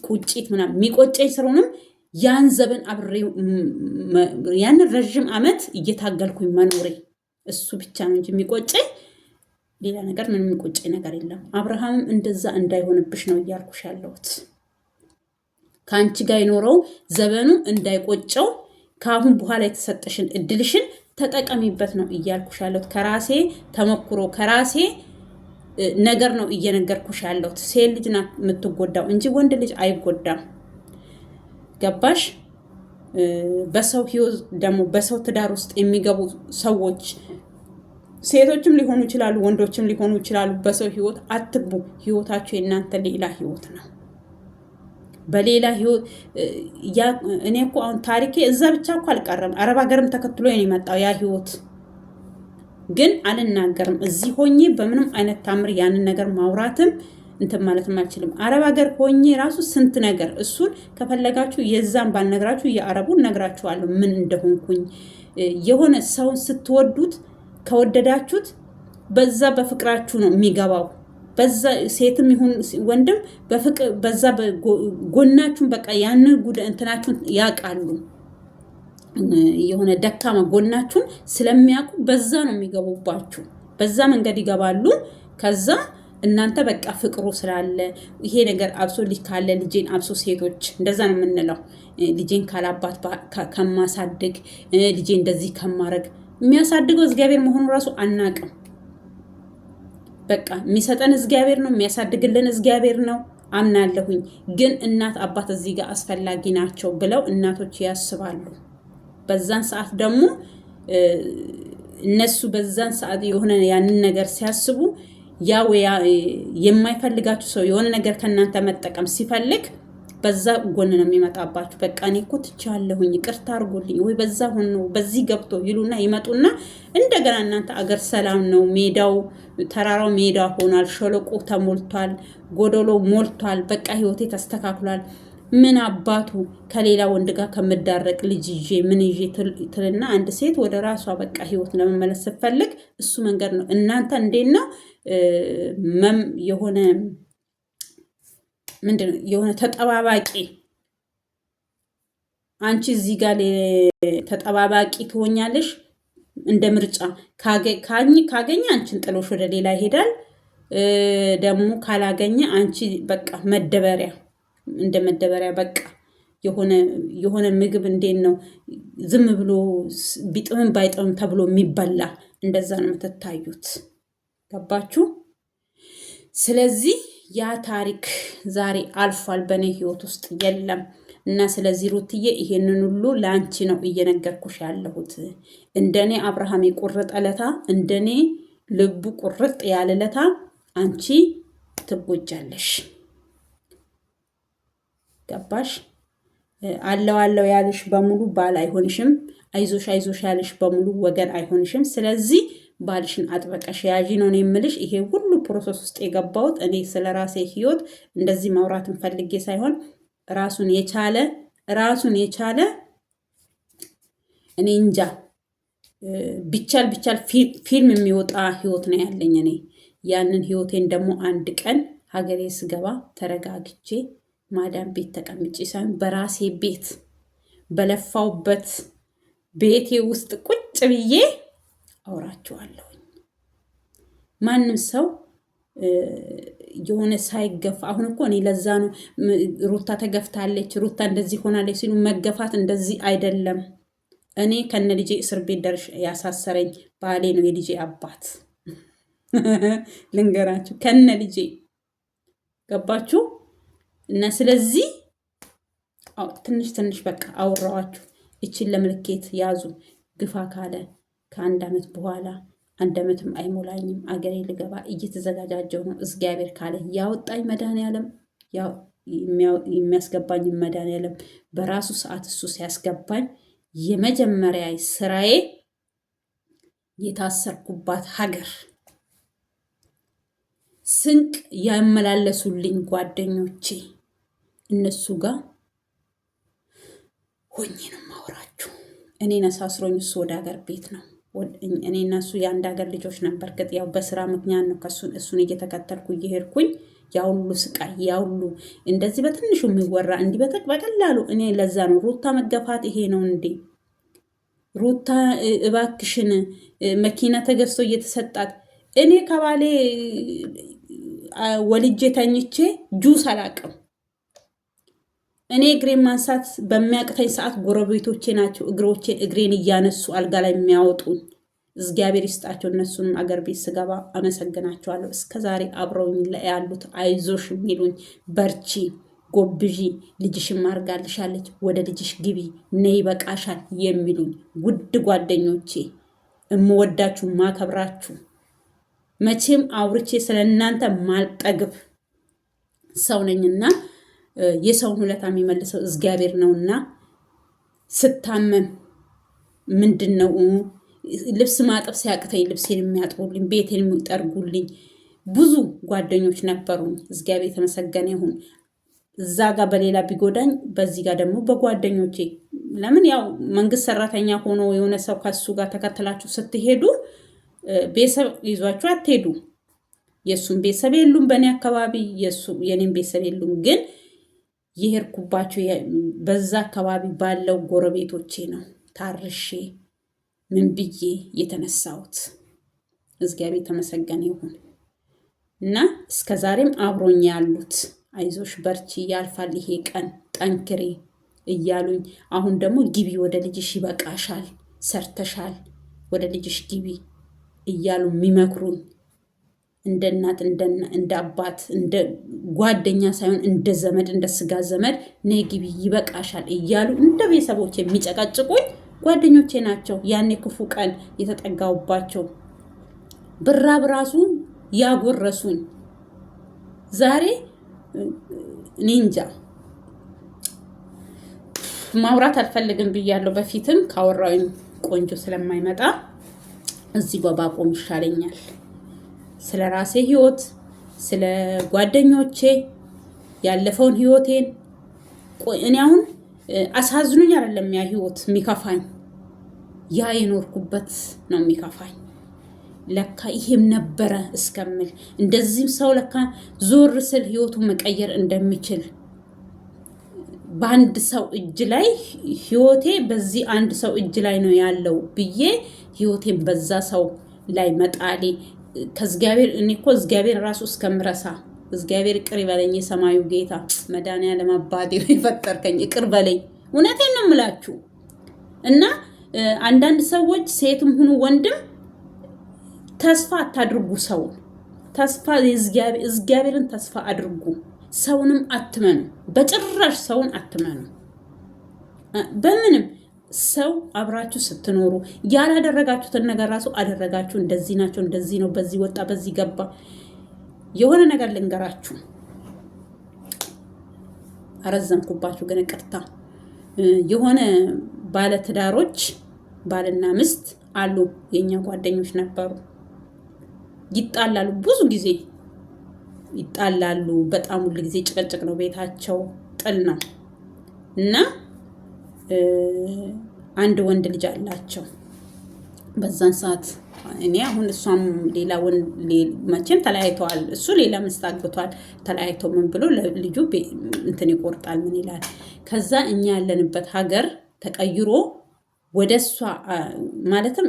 ቁጭት ምናምን የሚቆጨኝ ስለሆነም ያን ዘበን አብሬው ያን ረጅም ዓመት እየታገልኩኝ መኖሬ እሱ ብቻ ነው እንጂ የሚቆጨኝ ሌላ ነገር ምንም የሚቆጨኝ ነገር የለም። አብርሃምም እንደዛ እንዳይሆንብሽ ነው እያልኩሽ ያለሁት። ከአንቺ ጋር የኖረው ዘበኑ እንዳይቆጨው ከአሁን በኋላ የተሰጠሽን እድልሽን ተጠቀሚበት ነው እያልኩሽ ያለሁት። ከራሴ ተሞክሮ ከራሴ ነገር ነው እየነገርኩሽ ያለሁት። ሴት ልጅ ናት የምትጎዳው እንጂ ወንድ ልጅ አይጎዳም። ገባሽ? በሰው ህይወት ደግሞ በሰው ትዳር ውስጥ የሚገቡ ሰዎች ሴቶችም ሊሆኑ ይችላሉ፣ ወንዶችም ሊሆኑ ይችላሉ። በሰው ህይወት አትግቡ። ህይወታቸው የእናንተ ሌላ ህይወት ነው። በሌላ ህይወት እኔ እኮ አሁን ታሪኬ እዛ ብቻ እኮ አልቀረም። አረብ ሀገርም ተከትሎ ነው የመጣው ያ ህይወት። ግን አልናገርም። እዚህ ሆኜ በምንም አይነት ታምር ያንን ነገር ማውራትም እንትን ማለት አልችልም። አረብ ሀገር ሆኜ ራሱ ስንት ነገር እሱን ከፈለጋችሁ የዛን ባልነግራችሁ የአረቡን ነግራችኋለሁ ምን እንደሆንኩኝ። የሆነ ሰውን ስትወዱት ከወደዳችሁት በዛ በፍቅራችሁ ነው የሚገባው። በዛ ሴትም ይሁን ወንድም በዛ ጎናችሁን በቃ ያንን ጉድ እንትናችሁን ያውቃሉ። የሆነ ደካማ ጎናችሁን ስለሚያውቁ በዛ ነው የሚገቡባችሁ። በዛ መንገድ ይገባሉ። ከዛ እናንተ በቃ ፍቅሩ ስላለ ይሄ ነገር አብሶ ልጅ ካለ ልጄን አብሶ ሴቶች እንደዛ ነው የምንለው። ልጄን ካላባት ከማሳድግ ልጄ እንደዚህ ከማረግ የሚያሳድገው እግዚአብሔር መሆኑ ራሱ አናቅም። በቃ የሚሰጠን እግዚአብሔር ነው፣ የሚያሳድግልን እግዚአብሔር ነው አምናለሁኝ። ግን እናት አባት እዚህ ጋር አስፈላጊ ናቸው ብለው እናቶች ያስባሉ። በዛን ሰዓት ደግሞ እነሱ በዛን ሰዓት የሆነ ያንን ነገር ሲያስቡ ያው የማይፈልጋችሁ ሰው የሆነ ነገር ከእናንተ መጠቀም ሲፈልግ በዛ ጎን ነው የሚመጣባችሁ። በቃ እኔ እኮ ትቻለሁኝ ይቅርታ አድርጎልኝ ወይ በዛ ሆኖ በዚህ ገብቶ ይሉና ይመጡና እንደገና እናንተ አገር ሰላም ነው፣ ሜዳው ተራራው ሜዳ ሆኗል፣ ሸለቆ ተሞልቷል፣ ጎደሎ ሞልቷል፣ በቃ ህይወቴ ተስተካክሏል። ምን አባቱ ከሌላ ወንድ ጋር ከምዳረቅ ልጅ ይዤ ምን ይዤ ትልና አንድ ሴት ወደ ራሷ በቃ ህይወት ለመመለስ ስትፈልግ እሱ መንገድ ነው። እናንተ እንዴት ነው የሆነ ምንድን ነው የሆነ ተጠባባቂ አንቺ እዚህ ጋር ተጠባባቂ ትሆኛለሽ። እንደ ምርጫ ካገኘ አንቺን ጥሎሽ ወደ ሌላ ይሄዳል። ደግሞ ካላገኘ አንቺ በቃ መደበሪያ እንደ መደበሪያ በቃ የሆነ ምግብ እንዴት ነው ዝም ብሎ ቢጥምም ባይጥምም ተብሎ የሚበላ እንደዛ ነው የምትታዩት። ገባችሁ? ስለዚህ ያ ታሪክ ዛሬ አልፏል፣ በእኔ ህይወት ውስጥ የለም። እና ስለዚህ ሩትዬ ይሄንን ሁሉ ለአንቺ ነው እየነገርኩሽ ያለሁት። እንደኔ አብርሃም የቆረጠ ለታ፣ እንደኔ ልቡ ቁርጥ ያለ ለታ አንቺ ትጎጃለሽ። ገባሽ? አለው ያልሽ በሙሉ ባል አይሆንሽም። አይዞሽ አይዞሽ ያልሽ በሙሉ ወገን አይሆንሽም። ስለዚህ ባልሽን አጥበቀሽ ያዢ ነው የምልሽ። ይሄ ሁሉ ፕሮሰስ ውስጥ የገባሁት እኔ ስለ ራሴ ህይወት እንደዚህ ማውራትን ፈልጌ ሳይሆን ራሱን የቻለ እኔ እንጃ ቢቻል ፊልም የሚወጣ ህይወት ነው ያለኝ እኔ። ያንን ህይወቴን ደግሞ አንድ ቀን ሀገሬ ስገባ ተረጋግቼ ማዳም ቤት ተቀምጬ ሳይሆን በራሴ ቤት በለፋውበት ቤቴ ውስጥ ቁጭ ብዬ አውራችኋለሁ። ማንም ሰው የሆነ ሳይገፋ አሁን እኮ እኔ ለዛ ነው ሩታ ተገፍታለች፣ ሩታ እንደዚህ ሆናለች ሲሉ መገፋት እንደዚህ አይደለም። እኔ ከነ ልጄ እስር ቤት ደርሼ ያሳሰረኝ ባሌ ነው፣ የልጄ አባት ልንገራችሁ፣ ከነ ልጄ ገባችሁ? እና ስለዚህ ትንሽ በቃ አወራዋችሁ። እችን ለምልኬት ያዙ። ግፋ ካለ ከአንድ ዓመት በኋላ 1 ዓመትም አይሞላኝም አገሬ ልገባ እየተዘጋጃጀው ነው። እግዚአብሔር ካለ ያወጣኝ መድኃኒዓለም የሚያስገባኝ መድኃኒዓለም በራሱ ሰዓት እሱ ሲያስገባኝ የመጀመሪያ ስራዬ የታሰርኩባት ሀገር ስንቅ ያመላለሱልኝ ጓደኞቼ እነሱ ጋር ሆኜ ነው ማወራችሁ። እኔን አሳስሮኝ እሱ ወደ ሀገር ቤት ነው። እኔ እና እሱ የአንድ ሀገር ልጆች ነበር። ግን ያው በስራ ምክንያት ነው እሱን እየተከተልኩ እየሄድኩኝ ያውሉ ስቃይ ያውሉ እንደዚህ በትንሹ የሚወራ እንዲህ በቀላሉ እኔ ለዛ ነው ሩታ መገፋት ይሄ ነው እንዴ? ሩታ እባክሽን መኪና ተገዝቶ እየተሰጣት እኔ ከባሌ ወልጄ ተኝቼ ጁስ አላቅም። እኔ እግሬን ማንሳት በሚያቅተኝ ሰዓት ጎረቤቶቼ ናቸው እግሬን እያነሱ አልጋ ላይ የሚያወጡኝ። እግዚአብሔር ይስጣቸው። እነሱንም አገር ቤት ስገባ አመሰግናቸዋለሁ። እስከዛሬ አብረውኝ ያሉት አይዞሽ የሚሉኝ በርቺ፣ ጎብዢ፣ ልጅሽን ማርጋልሻለች፣ ወደ ልጅሽ ግቢ፣ ነይ በቃሻል የሚሉኝ ውድ ጓደኞቼ፣ እምወዳችሁ ማከብራችሁ፣ መቼም አውርቼ ስለ እናንተ ማልጠግብ ሰው ነኝና የሰውን ውለታ የሚመልሰው እግዚአብሔር ነውና ስታመም ምንድን ነው ልብስ ማጠብ ሲያቅተኝ ልብሴን የሚያጥቡልኝ፣ ቤቴን የሚጠርጉልኝ ብዙ ጓደኞች ነበሩኝ። እግዚአብሔር የተመሰገነ ይሁን። እዛ ጋር በሌላ ቢጎዳኝ፣ በዚህ ጋር ደግሞ በጓደኞቼ። ለምን ያው መንግስት ሰራተኛ ሆኖ የሆነ ሰው ከሱ ጋር ተከትላችሁ ስትሄዱ ቤተሰብ ይዟችሁ አትሄዱ። የእሱም ቤተሰብ የሉም በእኔ አካባቢ፣ የኔም ቤተሰብ የሉም። ግን የሄድኩባቸው በዛ አካባቢ ባለው ጎረቤቶቼ ነው ታርሼ ምን ብዬ የተነሳሁት። እግዚአብሔር የተመሰገነ ይሁን እና እስከ ዛሬም አብሮኝ ያሉት አይዞሽ በርቺ፣ ያልፋል ይሄ ቀን፣ ጠንክሬ እያሉኝ አሁን ደግሞ ግቢ ወደ ልጅሽ ይበቃሻል፣ ሰርተሻል፣ ወደ ልጅሽ ግቢ እያሉ የሚመክሩኝ እንደ እናት እንደ አባት እንደ ጓደኛ ሳይሆን እንደ ዘመድ እንደ ስጋ ዘመድ ነይ ግቢ ይበቃሻል እያሉ እንደ ቤተሰቦች የሚጨቃጭቁኝ ጓደኞቼ ናቸው። ያኔ ክፉ ቀን የተጠጋውባቸው ብራብ ራሱ ያጎረሱኝ። ዛሬ እኔ እንጃ ማውራት አልፈልግም ብያለሁ። በፊትም ካወራውኝ ቆንጆ ስለማይመጣ እዚህ ጋር ባቆም ይሻለኛል። ስለ ራሴ ህይወት፣ ስለ ጓደኞቼ ያለፈውን ህይወቴን እኔ አሁን አሳዝኑኝ አይደለም ያ ህይወት የሚከፋኝ፣ ያ የኖርኩበት ነው የሚከፋኝ። ለካ ይሄም ነበረ እስከምል እንደዚህም ሰው ለካ ዞር ስል ህይወቱን መቀየር እንደሚችል በአንድ ሰው እጅ ላይ ህይወቴ በዚህ አንድ ሰው እጅ ላይ ነው ያለው ብዬ ህይወቴን በዛ ሰው ላይ መጣሌ ከእግዚአብሔር እኔ እኮ እግዚአብሔር ራሱ እስከምረሳ እግዚአብሔር ይቅር ይበለኝ። የሰማዩ ጌታ መድኃኒዓለም አባቴ የፈጠርከኝ ይቅር በለኝ። እውነቴን ነው የምላችሁ። እና አንዳንድ ሰዎች ሴትም ሁኑ ወንድም ተስፋ አታድርጉ። ሰውን ተስፋ እግዚአብሔርን ተስፋ አድርጉ። ሰውንም አትመኑ፣ በጭራሽ ሰውን አትመኑ። በምንም ሰው አብራችሁ ስትኖሩ ያላደረጋችሁትን ነገር ራሱ አደረጋችሁ፣ እንደዚህ ናቸው፣ እንደዚህ ነው፣ በዚህ ወጣ፣ በዚህ ገባ። የሆነ ነገር ልንገራችሁ፣ አረዘምኩባችሁ ግን ይቅርታ። የሆነ ባለትዳሮች ባልና ምስት አሉ፣ የኛ ጓደኞች ነበሩ። ይጣላሉ፣ ብዙ ጊዜ ይጣላሉ። በጣም ሁሉ ጊዜ ጭቅጭቅ ነው፣ ቤታቸው ጥል ነው። እና አንድ ወንድ ልጅ አላቸው። በዛን ሰዓት እኔ አሁን እሷም ሌላ መቼም ተለያይተዋል። እሱ ሌላ ምስት አግብቷል። ተለያይተው ምን ብሎ ልጁ እንትን ይቆርጣል፣ ምን ይላል። ከዛ እኛ ያለንበት ሀገር ተቀይሮ ወደሷ ማለትም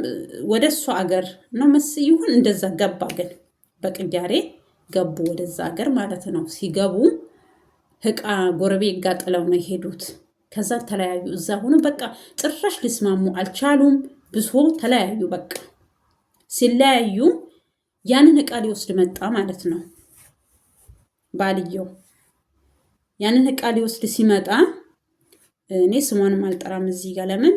ወደሷ ሀገር ነው ይሁን እንደዛ ገባ። ግን በቅያሬ ገቡ ወደዛ ሀገር ማለት ነው። ሲገቡ እቃ ጎረቤት ጋር ጥለው ነው የሄዱት። ከዛ ተለያዩ። እዛ ሆኖ በቃ ጭራሽ ሊስማሙ አልቻሉም። ብሶ ተለያዩ። በቃ ሲለያዩ ያንን እቃ ሊወስድ መጣ ማለት ነው ባልየው። ያንን እቃ ሊወስድ ሲመጣ እኔ ስሟንም አልጠራም እዚህ ጋር፣ ለምን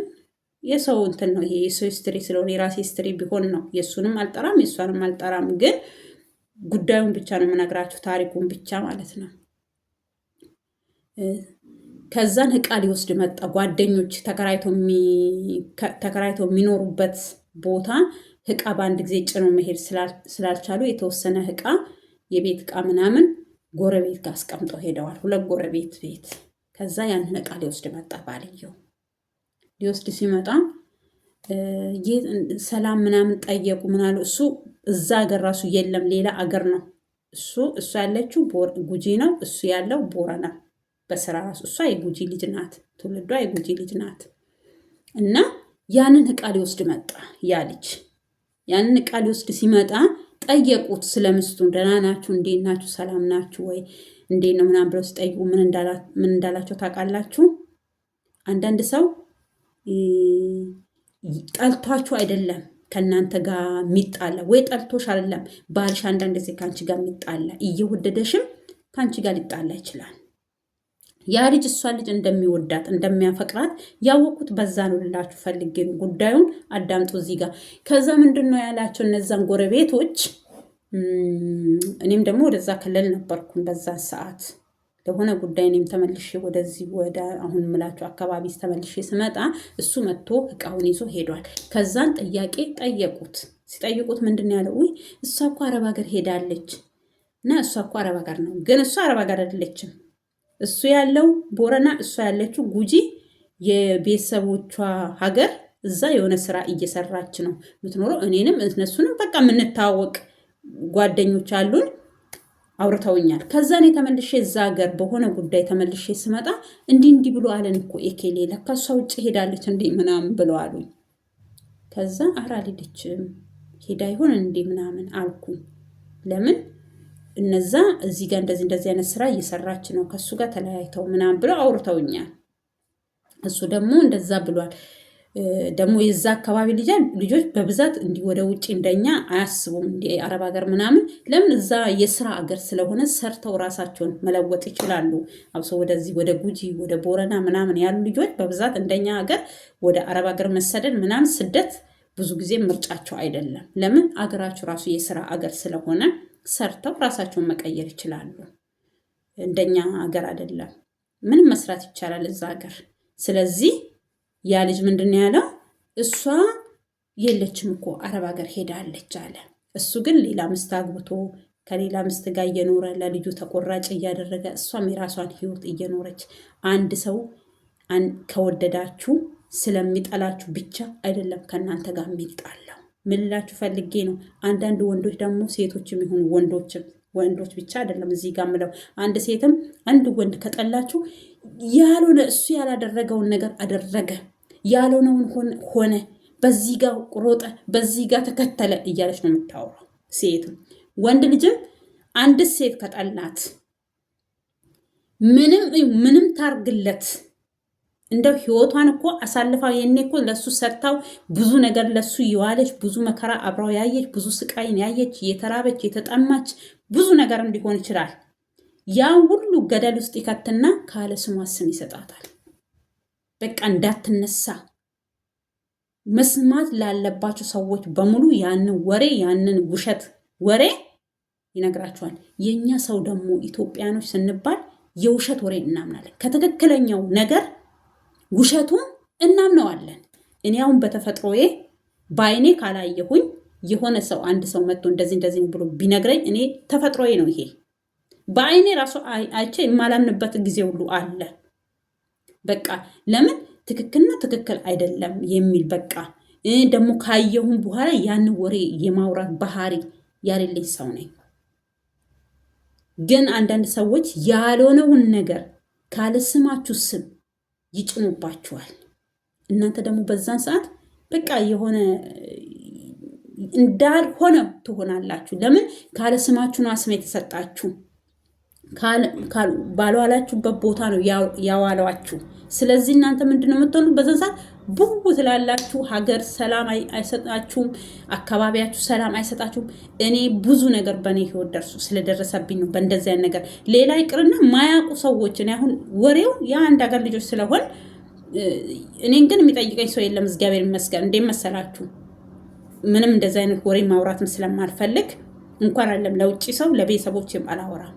የሰው እንትን ነው ይሄ፣ የሰው ሂስትሪ ስለሆነ የራሴ ሂስትሪ ቢሆን ነው። የእሱንም አልጠራም የእሷንም አልጠራም። ግን ጉዳዩን ብቻ ነው የምነግራችሁ፣ ታሪኩን ብቻ ማለት ነው። ከዛን እቃ ሊወስድ መጣ። ጓደኞች ተከራይተው የሚኖሩበት ቦታ እቃ በአንድ ጊዜ ጭኖ መሄድ ስላልቻሉ የተወሰነ እቃ፣ የቤት እቃ ምናምን ጎረቤት ጋር አስቀምጠው ሄደዋል። ሁለት ጎረቤት ቤት። ከዛ ያንን እቃ ሊወስድ መጣ ባልየው። ሊወስድ ሲመጣ ሰላም ምናምን ጠየቁ። ምናሉ እሱ እዛ ሀገር ራሱ የለም፣ ሌላ አገር ነው እሱ ያለችው ጉጂ ነው፣ እሱ ያለው ቦረና በስራ ራሱ። እሷ የጉጂ ልጅ ናት፣ ትውልዷ የጉጂ ልጅ ናት። እና ያንን እቃ ሊወስድ መጣ ያ ልጅ። ያንን እቃ ሊወስድ ሲመጣ ጠየቁት ስለ ምስቱ። ደህና ናችሁ? እንዴት ናችሁ? ሰላም ናችሁ ወይ? እንዴት ነው ምናምን ብለው ሲጠይቁ ምን እንዳላቸው ታውቃላችሁ? አንዳንድ ሰው ጠልቷችሁ አይደለም ከእናንተ ጋር የሚጣላ፣ ወይ ጠልቶሽ አይደለም ባልሽ አንዳንድ ጊዜ ከአንቺ ጋር የሚጣላ፣ እየወደደሽም ከአንቺ ጋር ሊጣላ ይችላል። ያ ልጅ እሷን ልጅ እንደሚወዳት እንደሚያፈቅራት ያወቁት በዛ ነው ልላችሁ ፈልጌ ነው። ጉዳዩን አዳምጡ እዚህ ጋር። ከዛ ምንድን ነው ያላቸው እነዛን ጎረቤቶች። እኔም ደግሞ ወደዛ ክልል ነበርኩኝ በዛ ሰዓት። ለሆነ ጉዳይ እኔም ተመልሼ ወደዚህ ወደ አሁን ምላችሁ አካባቢ ተመልሼ ስመጣ እሱ መጥቶ እቃውን ይዞ ሄዷል። ከዛን ጥያቄ ጠየቁት። ሲጠይቁት ምንድን ነው ያለው? እሷ እኮ አረብ ሀገር ሄዳለች እና እሷ እኮ አረብ ሀገር ነው፣ ግን እሷ አረብ ሀገር አይደለችም። እሱ ያለው ቦረና፣ እሷ ያለችው ጉጂ የቤተሰቦቿ ሀገር፣ እዛ የሆነ ስራ እየሰራች ነው የምትኖረው። እኔንም እነሱንም በቃ የምንታወቅ ጓደኞች አሉን፣ አውርተውኛል። ከዛ እኔ ተመልሼ እዛ ሀገር በሆነ ጉዳይ ተመልሼ ስመጣ እንዲህ ብሎ አለን እኮ ኤኬሌ፣ ለካ እሷ ውጭ ሄዳለች እንዴ ምናምን ብለው አሉኝ። ከዛ ኧረ አልሄደችም ሄዳ ይሆን እንዴ ምናምን አልኩኝ። ለምን እነዛ እዚህ ጋር እንደዚህ አይነት ስራ እየሰራች ነው ከሱ ጋር ተለያይተው ምናምን ብለው አውርተውኛል። እሱ ደግሞ እንደዛ ብሏል። ደግሞ የዛ አካባቢ ልጆች በብዛት እንዲህ ወደ ውጭ እንደኛ አያስቡም፣ እንዲ አረብ ሀገር ምናምን። ለምን እዛ የስራ አገር ስለሆነ ሰርተው ራሳቸውን መለወጥ ይችላሉ። አብሶ ወደዚህ ወደ ጉጂ ወደ ቦረና ምናምን ያሉ ልጆች በብዛት እንደኛ ሀገር ወደ አረብ ሀገር መሰደድ ምናምን ስደት ብዙ ጊዜ ምርጫቸው አይደለም። ለምን አገራቸው ራሱ የስራ አገር ስለሆነ ሰርተው ራሳቸውን መቀየር ይችላሉ። እንደኛ ሀገር አይደለም፣ ምንም መስራት ይቻላል እዛ ሀገር። ስለዚህ ያ ልጅ ምንድን ነው ያለው? እሷ የለችም እኮ አረብ ሀገር ሄዳለች አለ። እሱ ግን ሌላ ምስት አግብቶ ከሌላ ምስት ጋር እየኖረ ለልጁ ተቆራጭ እያደረገ እሷም የራሷን ህይወት እየኖረች። አንድ ሰው ከወደዳችሁ ስለሚጠላችሁ ብቻ አይደለም ከእናንተ ጋር የሚጣላው። ምንላችሁ ፈልጌ ነው። አንዳንድ ወንዶች ደግሞ ሴቶችም ይሁን ወንዶች ብቻ አይደለም እዚህ ጋር ምለው፣ አንድ ሴትም አንድ ወንድ ከጠላችሁ ያልሆነ እሱ ያላደረገውን ነገር አደረገ፣ ያልሆነውን ሆነ፣ በዚህ ጋር ሮጠ፣ በዚህ ጋር ተከተለ እያለች ነው የምታወራው ሴትም። ወንድ ልጅም አንድ ሴት ከጠላት ምንም ታርግለት፣ እንደው ህይወቷን እኮ አሳልፋ የኔ እኮ ለሱ ሰርታው ብዙ ነገር ለሱ የዋለች ብዙ መከራ አብራው ያየች ብዙ ስቃይን ያየች የተራበች የተጠማች ብዙ ነገር እንዲሆን ይችላል። ያን ሁሉ ገደል ውስጥ ይከትና ካለ ስሟ ስም ይሰጣታል። በቃ እንዳትነሳ መስማት ላለባቸው ሰዎች በሙሉ ያንን ወሬ ያንን ውሸት ወሬ ይነግራቸዋል። የኛ ሰው ደግሞ ኢትዮጵያኖች ስንባል የውሸት ወሬ እናምናለን። ከትክክለኛው ነገር ውሸቱን እናምነዋለን። እኔ አሁን በተፈጥሮዬ በአይኔ ካላየሁኝ የሆነ ሰው አንድ ሰው መጥቶ እንደዚህ ብሎ ቢነግረኝ እኔ ተፈጥሮዬ ነው ይሄ። በአይኔ ራሱ አይቼ የማላምንበት ጊዜ ሁሉ አለ። በቃ ለምን ትክክልና ትክክል አይደለም የሚል በቃ ደግሞ ካየሁም በኋላ ያን ወሬ የማውራት ባህሪ ያለልኝ ሰው ነኝ። ግን አንዳንድ ሰዎች ያልሆነውን ነገር ካለ ስማችሁ ስም ይጭኑባችኋል። እናንተ ደግሞ በዛን ሰዓት በቃ የሆነ እንዳልሆነ ትሆናላችሁ። ለምን ካለ ስማችሁ ነው ስም የተሰጣችሁ፣ ባልዋላችሁበት ቦታ ነው ያዋሏችሁ። ስለዚህ እናንተ ምንድነው የምትሆኑት? በዛን ሰዓት ቡቡ ትላላችሁ። ሀገር ሰላም አይሰጣችሁም፣ አካባቢያችሁ ሰላም አይሰጣችሁም። እኔ ብዙ ነገር በእኔ ህይወት ስለደረሰብኝ ነው በእንደዚያ ነገር። ሌላ ይቅርና ማያውቁ ሰዎች እኔ አሁን ወሬው የአንድ ሀገር ልጆች ስለሆን እኔን ግን የሚጠይቀኝ ሰው የለም። እግዚአብሔር ይመስገን። እንዴት መሰላችሁ? ምንም እንደዚህ አይነት ወሬ ማውራትም ስለማልፈልግ እንኳን አይደለም ለውጭ ሰው ለቤተሰቦችም አላወራም።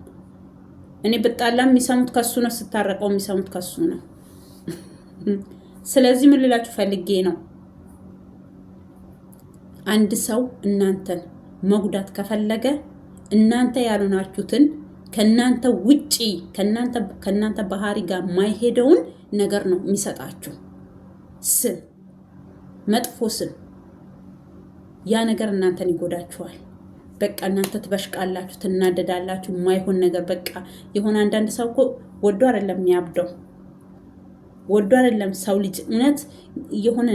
እኔ ብጣላም የሚሰሙት ከሱ ነው፣ ስታረቀው የሚሰሙት ከሱ ነው። ስለዚህ ምን ልላችሁ ፈልጌ ነው፣ አንድ ሰው እናንተን መጉዳት ከፈለገ እናንተ ያልሆናችሁትን ከናንተ ውጪ ከናንተ ባህሪ ጋር ማይሄደውን ነገር ነው የሚሰጣችሁ። ስም፣ መጥፎ ስም፣ ያ ነገር እናንተን ይጎዳችኋል። በቃ እናንተ ትበሽቃላችሁ፣ ትናደዳላችሁ። የማይሆን ነገር በቃ የሆነ አንዳንድ ሰው እኮ ወዶ አይደለም የሚያብደው፣ ወዶ አይደለም ሰው ልጅ እውነት የሆነ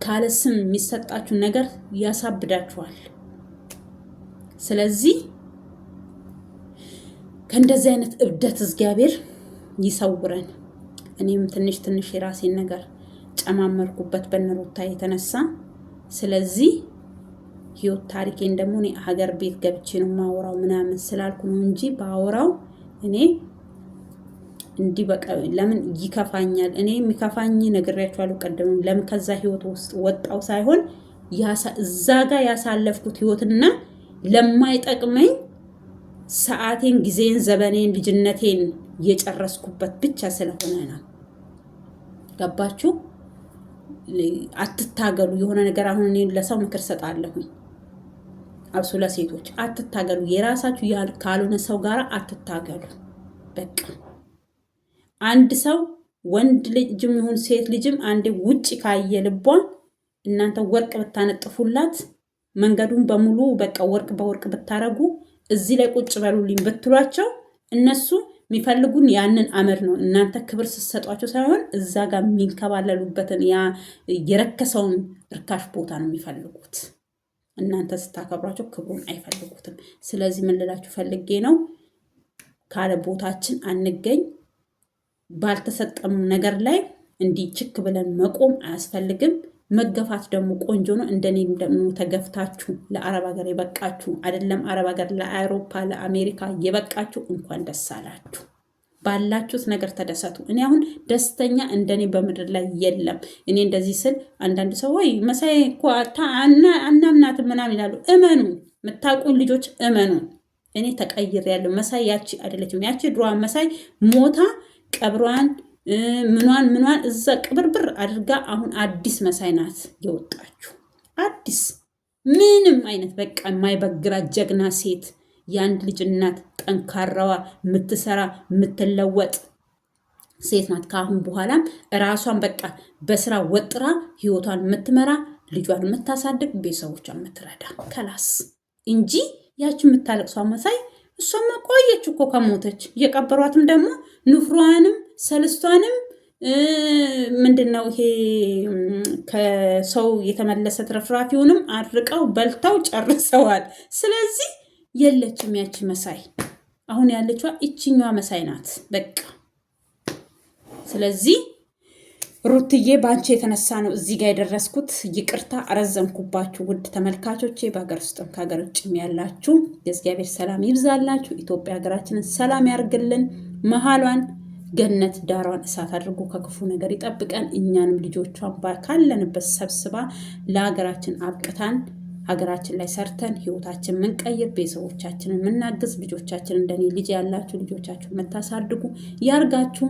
ካለ ስም የሚሰጣችሁ ነገር ያሳብዳችኋል። ስለዚህ ከእንደዚህ አይነት እብደት እግዚአብሔር ይሰውረን። እኔም ትንሽ የራሴን ነገር ጨማመርኩበት በነሩታ የተነሳ። ስለዚህ ህይወት ታሪኬን ደግሞ እኔ ሀገር ቤት ገብቼ ነው ማወራው ምናምን ስላልኩ ነው እንጂ ባወራው እኔ እንዲህ በቃ ለምን ይከፋኛል? እኔ የሚከፋኝ ነግሬያችኋለሁ ቀደም። ለምን ከዛ ህይወት ውስጥ ወጣው ሳይሆን እዛ ጋር ያሳለፍኩት ህይወትና ለማይጠቅመኝ ሰዓቴን፣ ጊዜን፣ ዘበኔን፣ ልጅነቴን የጨረስኩበት ብቻ ስለሆነ ነው። ገባችሁ? አትታገሉ። የሆነ ነገር አሁን እኔ ለሰው ምክር ሰጣለሁኝ፣ አብሶ ለሴቶች አትታገሉ። የራሳችሁ ካልሆነ ሰው ጋር አትታገሉ። በቃ አንድ ሰው ወንድ ልጅም ይሁን ሴት ልጅም አንዴ ውጭ ካየ ልቧን እናንተ ወርቅ ብታነጥፉላት መንገዱን በሙሉ በቃ ወርቅ በወርቅ ብታረጉ እዚህ ላይ ቁጭ በሉልኝ ብትሏቸው እነሱ የሚፈልጉን ያንን አመድ ነው። እናንተ ክብር ስትሰጧቸው ሳይሆን እዛ ጋር የሚንከባለሉበትን ያ የረከሰውን እርካሽ ቦታ ነው የሚፈልጉት። እናንተ ስታከብሯቸው ክብሩን አይፈልጉትም። ስለዚህ ምን ልላችሁ ፈልጌ ነው፣ ካለ ቦታችን አንገኝ። ባልተሰጠም ነገር ላይ እንዲህ ችክ ብለን መቆም አያስፈልግም። መገፋት ደግሞ ቆንጆ ነው። እንደኔም ደግሞ ተገፍታችሁ ለአረብ ሀገር የበቃችሁ አይደለም አረብ ሀገር ለአውሮፓ ለአሜሪካ የበቃችሁ እንኳን ደስ አላችሁ። ባላችሁት ነገር ተደሰቱ። እኔ አሁን ደስተኛ እንደኔ በምድር ላይ የለም። እኔ እንደዚህ ስል አንዳንድ ሰው ወይ መሳይ እኮ አናምናት ምናምን ይላሉ። እመኑ፣ የምታውቁኝ ልጆች እመኑ፣ እኔ ተቀይሬያለሁ። መሳይ ያቺ አይደለችም። ያቺ ድሮዋን መሳይ ሞታ ቀብሯን ምኗን እዛ ቅብርብር አድርጋ አሁን አዲስ መሳይ ናት የወጣችሁ። አዲስ ምንም አይነት በቃ የማይበግራት ጀግና ሴት፣ የአንድ ልጅ እናት፣ ጠንካራዋ፣ የምትሰራ የምትለወጥ ሴት ናት። ከአሁን በኋላም ራሷን በቃ በስራ ወጥራ ህይወቷን የምትመራ ልጇን የምታሳድግ ቤተሰቦቿን የምትረዳ ከላስ እንጂ ያቺ የምታለቅሷ መሳይ እሷማ ቆየች እኮ ከሞተች። እየቀበሯትም ደግሞ ንፍሯንም ሰልስቷንም ምንድነው ይሄ ከሰው የተመለሰ ትርፍራፊውንም አድርቀው በልተው ጨርሰዋል። ስለዚህ የለችም ያቺ መሳይ። አሁን ያለችዋ እችኛዋ መሳይ ናት በቃ። ስለዚህ ሩትዬ በአንቺ የተነሳ ነው እዚህ ጋር የደረስኩት። ይቅርታ አረዘምኩባችሁ ውድ ተመልካቾቼ። በሀገር ውስጥም ከሀገር ውጭም ያላችሁ የእግዚአብሔር ሰላም ይብዛላችሁ። ኢትዮጵያ ሀገራችንን ሰላም ያርግልን። መሀሏን ገነት ዳሯን እሳት አድርጎ ከክፉ ነገር ይጠብቀን። እኛንም ልጆቿን ካለንበት ሰብስባ ለሀገራችን አብቅታን ሀገራችን ላይ ሰርተን ህይወታችን ምንቀይር፣ ቤተሰቦቻችንን ምናግዝ፣ ልጆቻችን እንደኔ ልጅ ያላችሁ ልጆቻችሁ የምታሳድጉ ያርጋችሁ።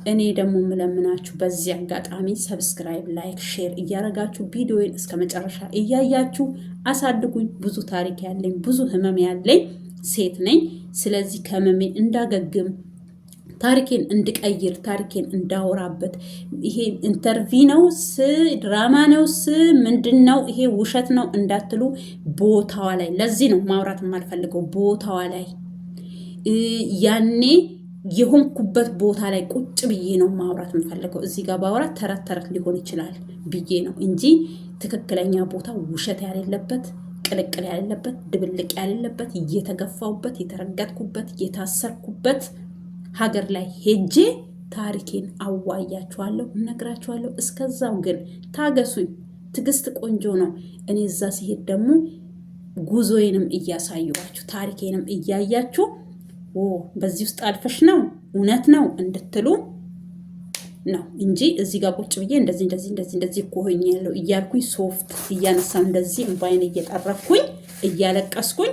እኔ ደግሞ ምለምናችሁ በዚህ አጋጣሚ ሰብስክራይብ፣ ላይክ፣ ሼር እያረጋችሁ ቪዲዮን እስከ መጨረሻ እያያችሁ አሳድጉኝ። ብዙ ታሪክ ያለኝ ብዙ ህመም ያለኝ ሴት ነኝ። ስለዚህ ከህመሜ እንዳገግም ታሪኬን እንድቀይር ታሪኬን እንዳወራበት፣ ይሄ ኢንተርቪ ነው ድራማ ነው ምንድን ነው ይሄ ውሸት ነው እንዳትሉ ቦታዋ ላይ፣ ለዚህ ነው ማውራት የማልፈልገው ቦታዋ ላይ ያኔ የሆንኩበት ቦታ ላይ ቁጭ ብዬ ነው ማውራት የምፈልገው። እዚህ ጋር ባወራት ተረት ተረት ሊሆን ይችላል ብዬ ነው እንጂ ትክክለኛ ቦታ ውሸት ያሌለበት፣ ቅልቅል ያሌለበት፣ ድብልቅ ያሌለበት፣ እየተገፋውበት፣ የተረገጥኩበት፣ የታሰርኩበት ሀገር ላይ ሄጄ ታሪኬን አዋያችኋለሁ፣ እነግራችኋለሁ። እስከዛው ግን ታገሱኝ። ትዕግስት ቆንጆ ነው። እኔ እዛ ሲሄድ ደግሞ ጉዞዬንም እያሳየኋችሁ ታሪኬንም እያያችሁ በዚህ ውስጥ አልፈሽ ነው እውነት ነው እንድትሉ ነው እንጂ እዚህ ጋር ቁጭ ብዬ እንደዚህ እኮ ሆኛለሁ እያልኩኝ ሶፍት እያነሳው እንደዚህ እንባይን እየጠረኩኝ እያለቀስኩኝ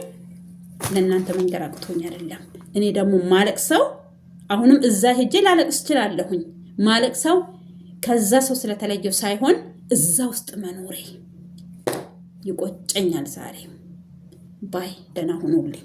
ለእናንተ መንገር አቅቶኝ አይደለም። እኔ ደግሞ ማለቅ ሰው አሁንም እዛ ሄጄ ላለቅስ እችላለሁኝ። ማለቅ ሰው ከዛ ሰው ስለተለየው ሳይሆን እዛ ውስጥ መኖሬ ይቆጨኛል ዛሬ። ባይ ደህና ሁኑልኝ።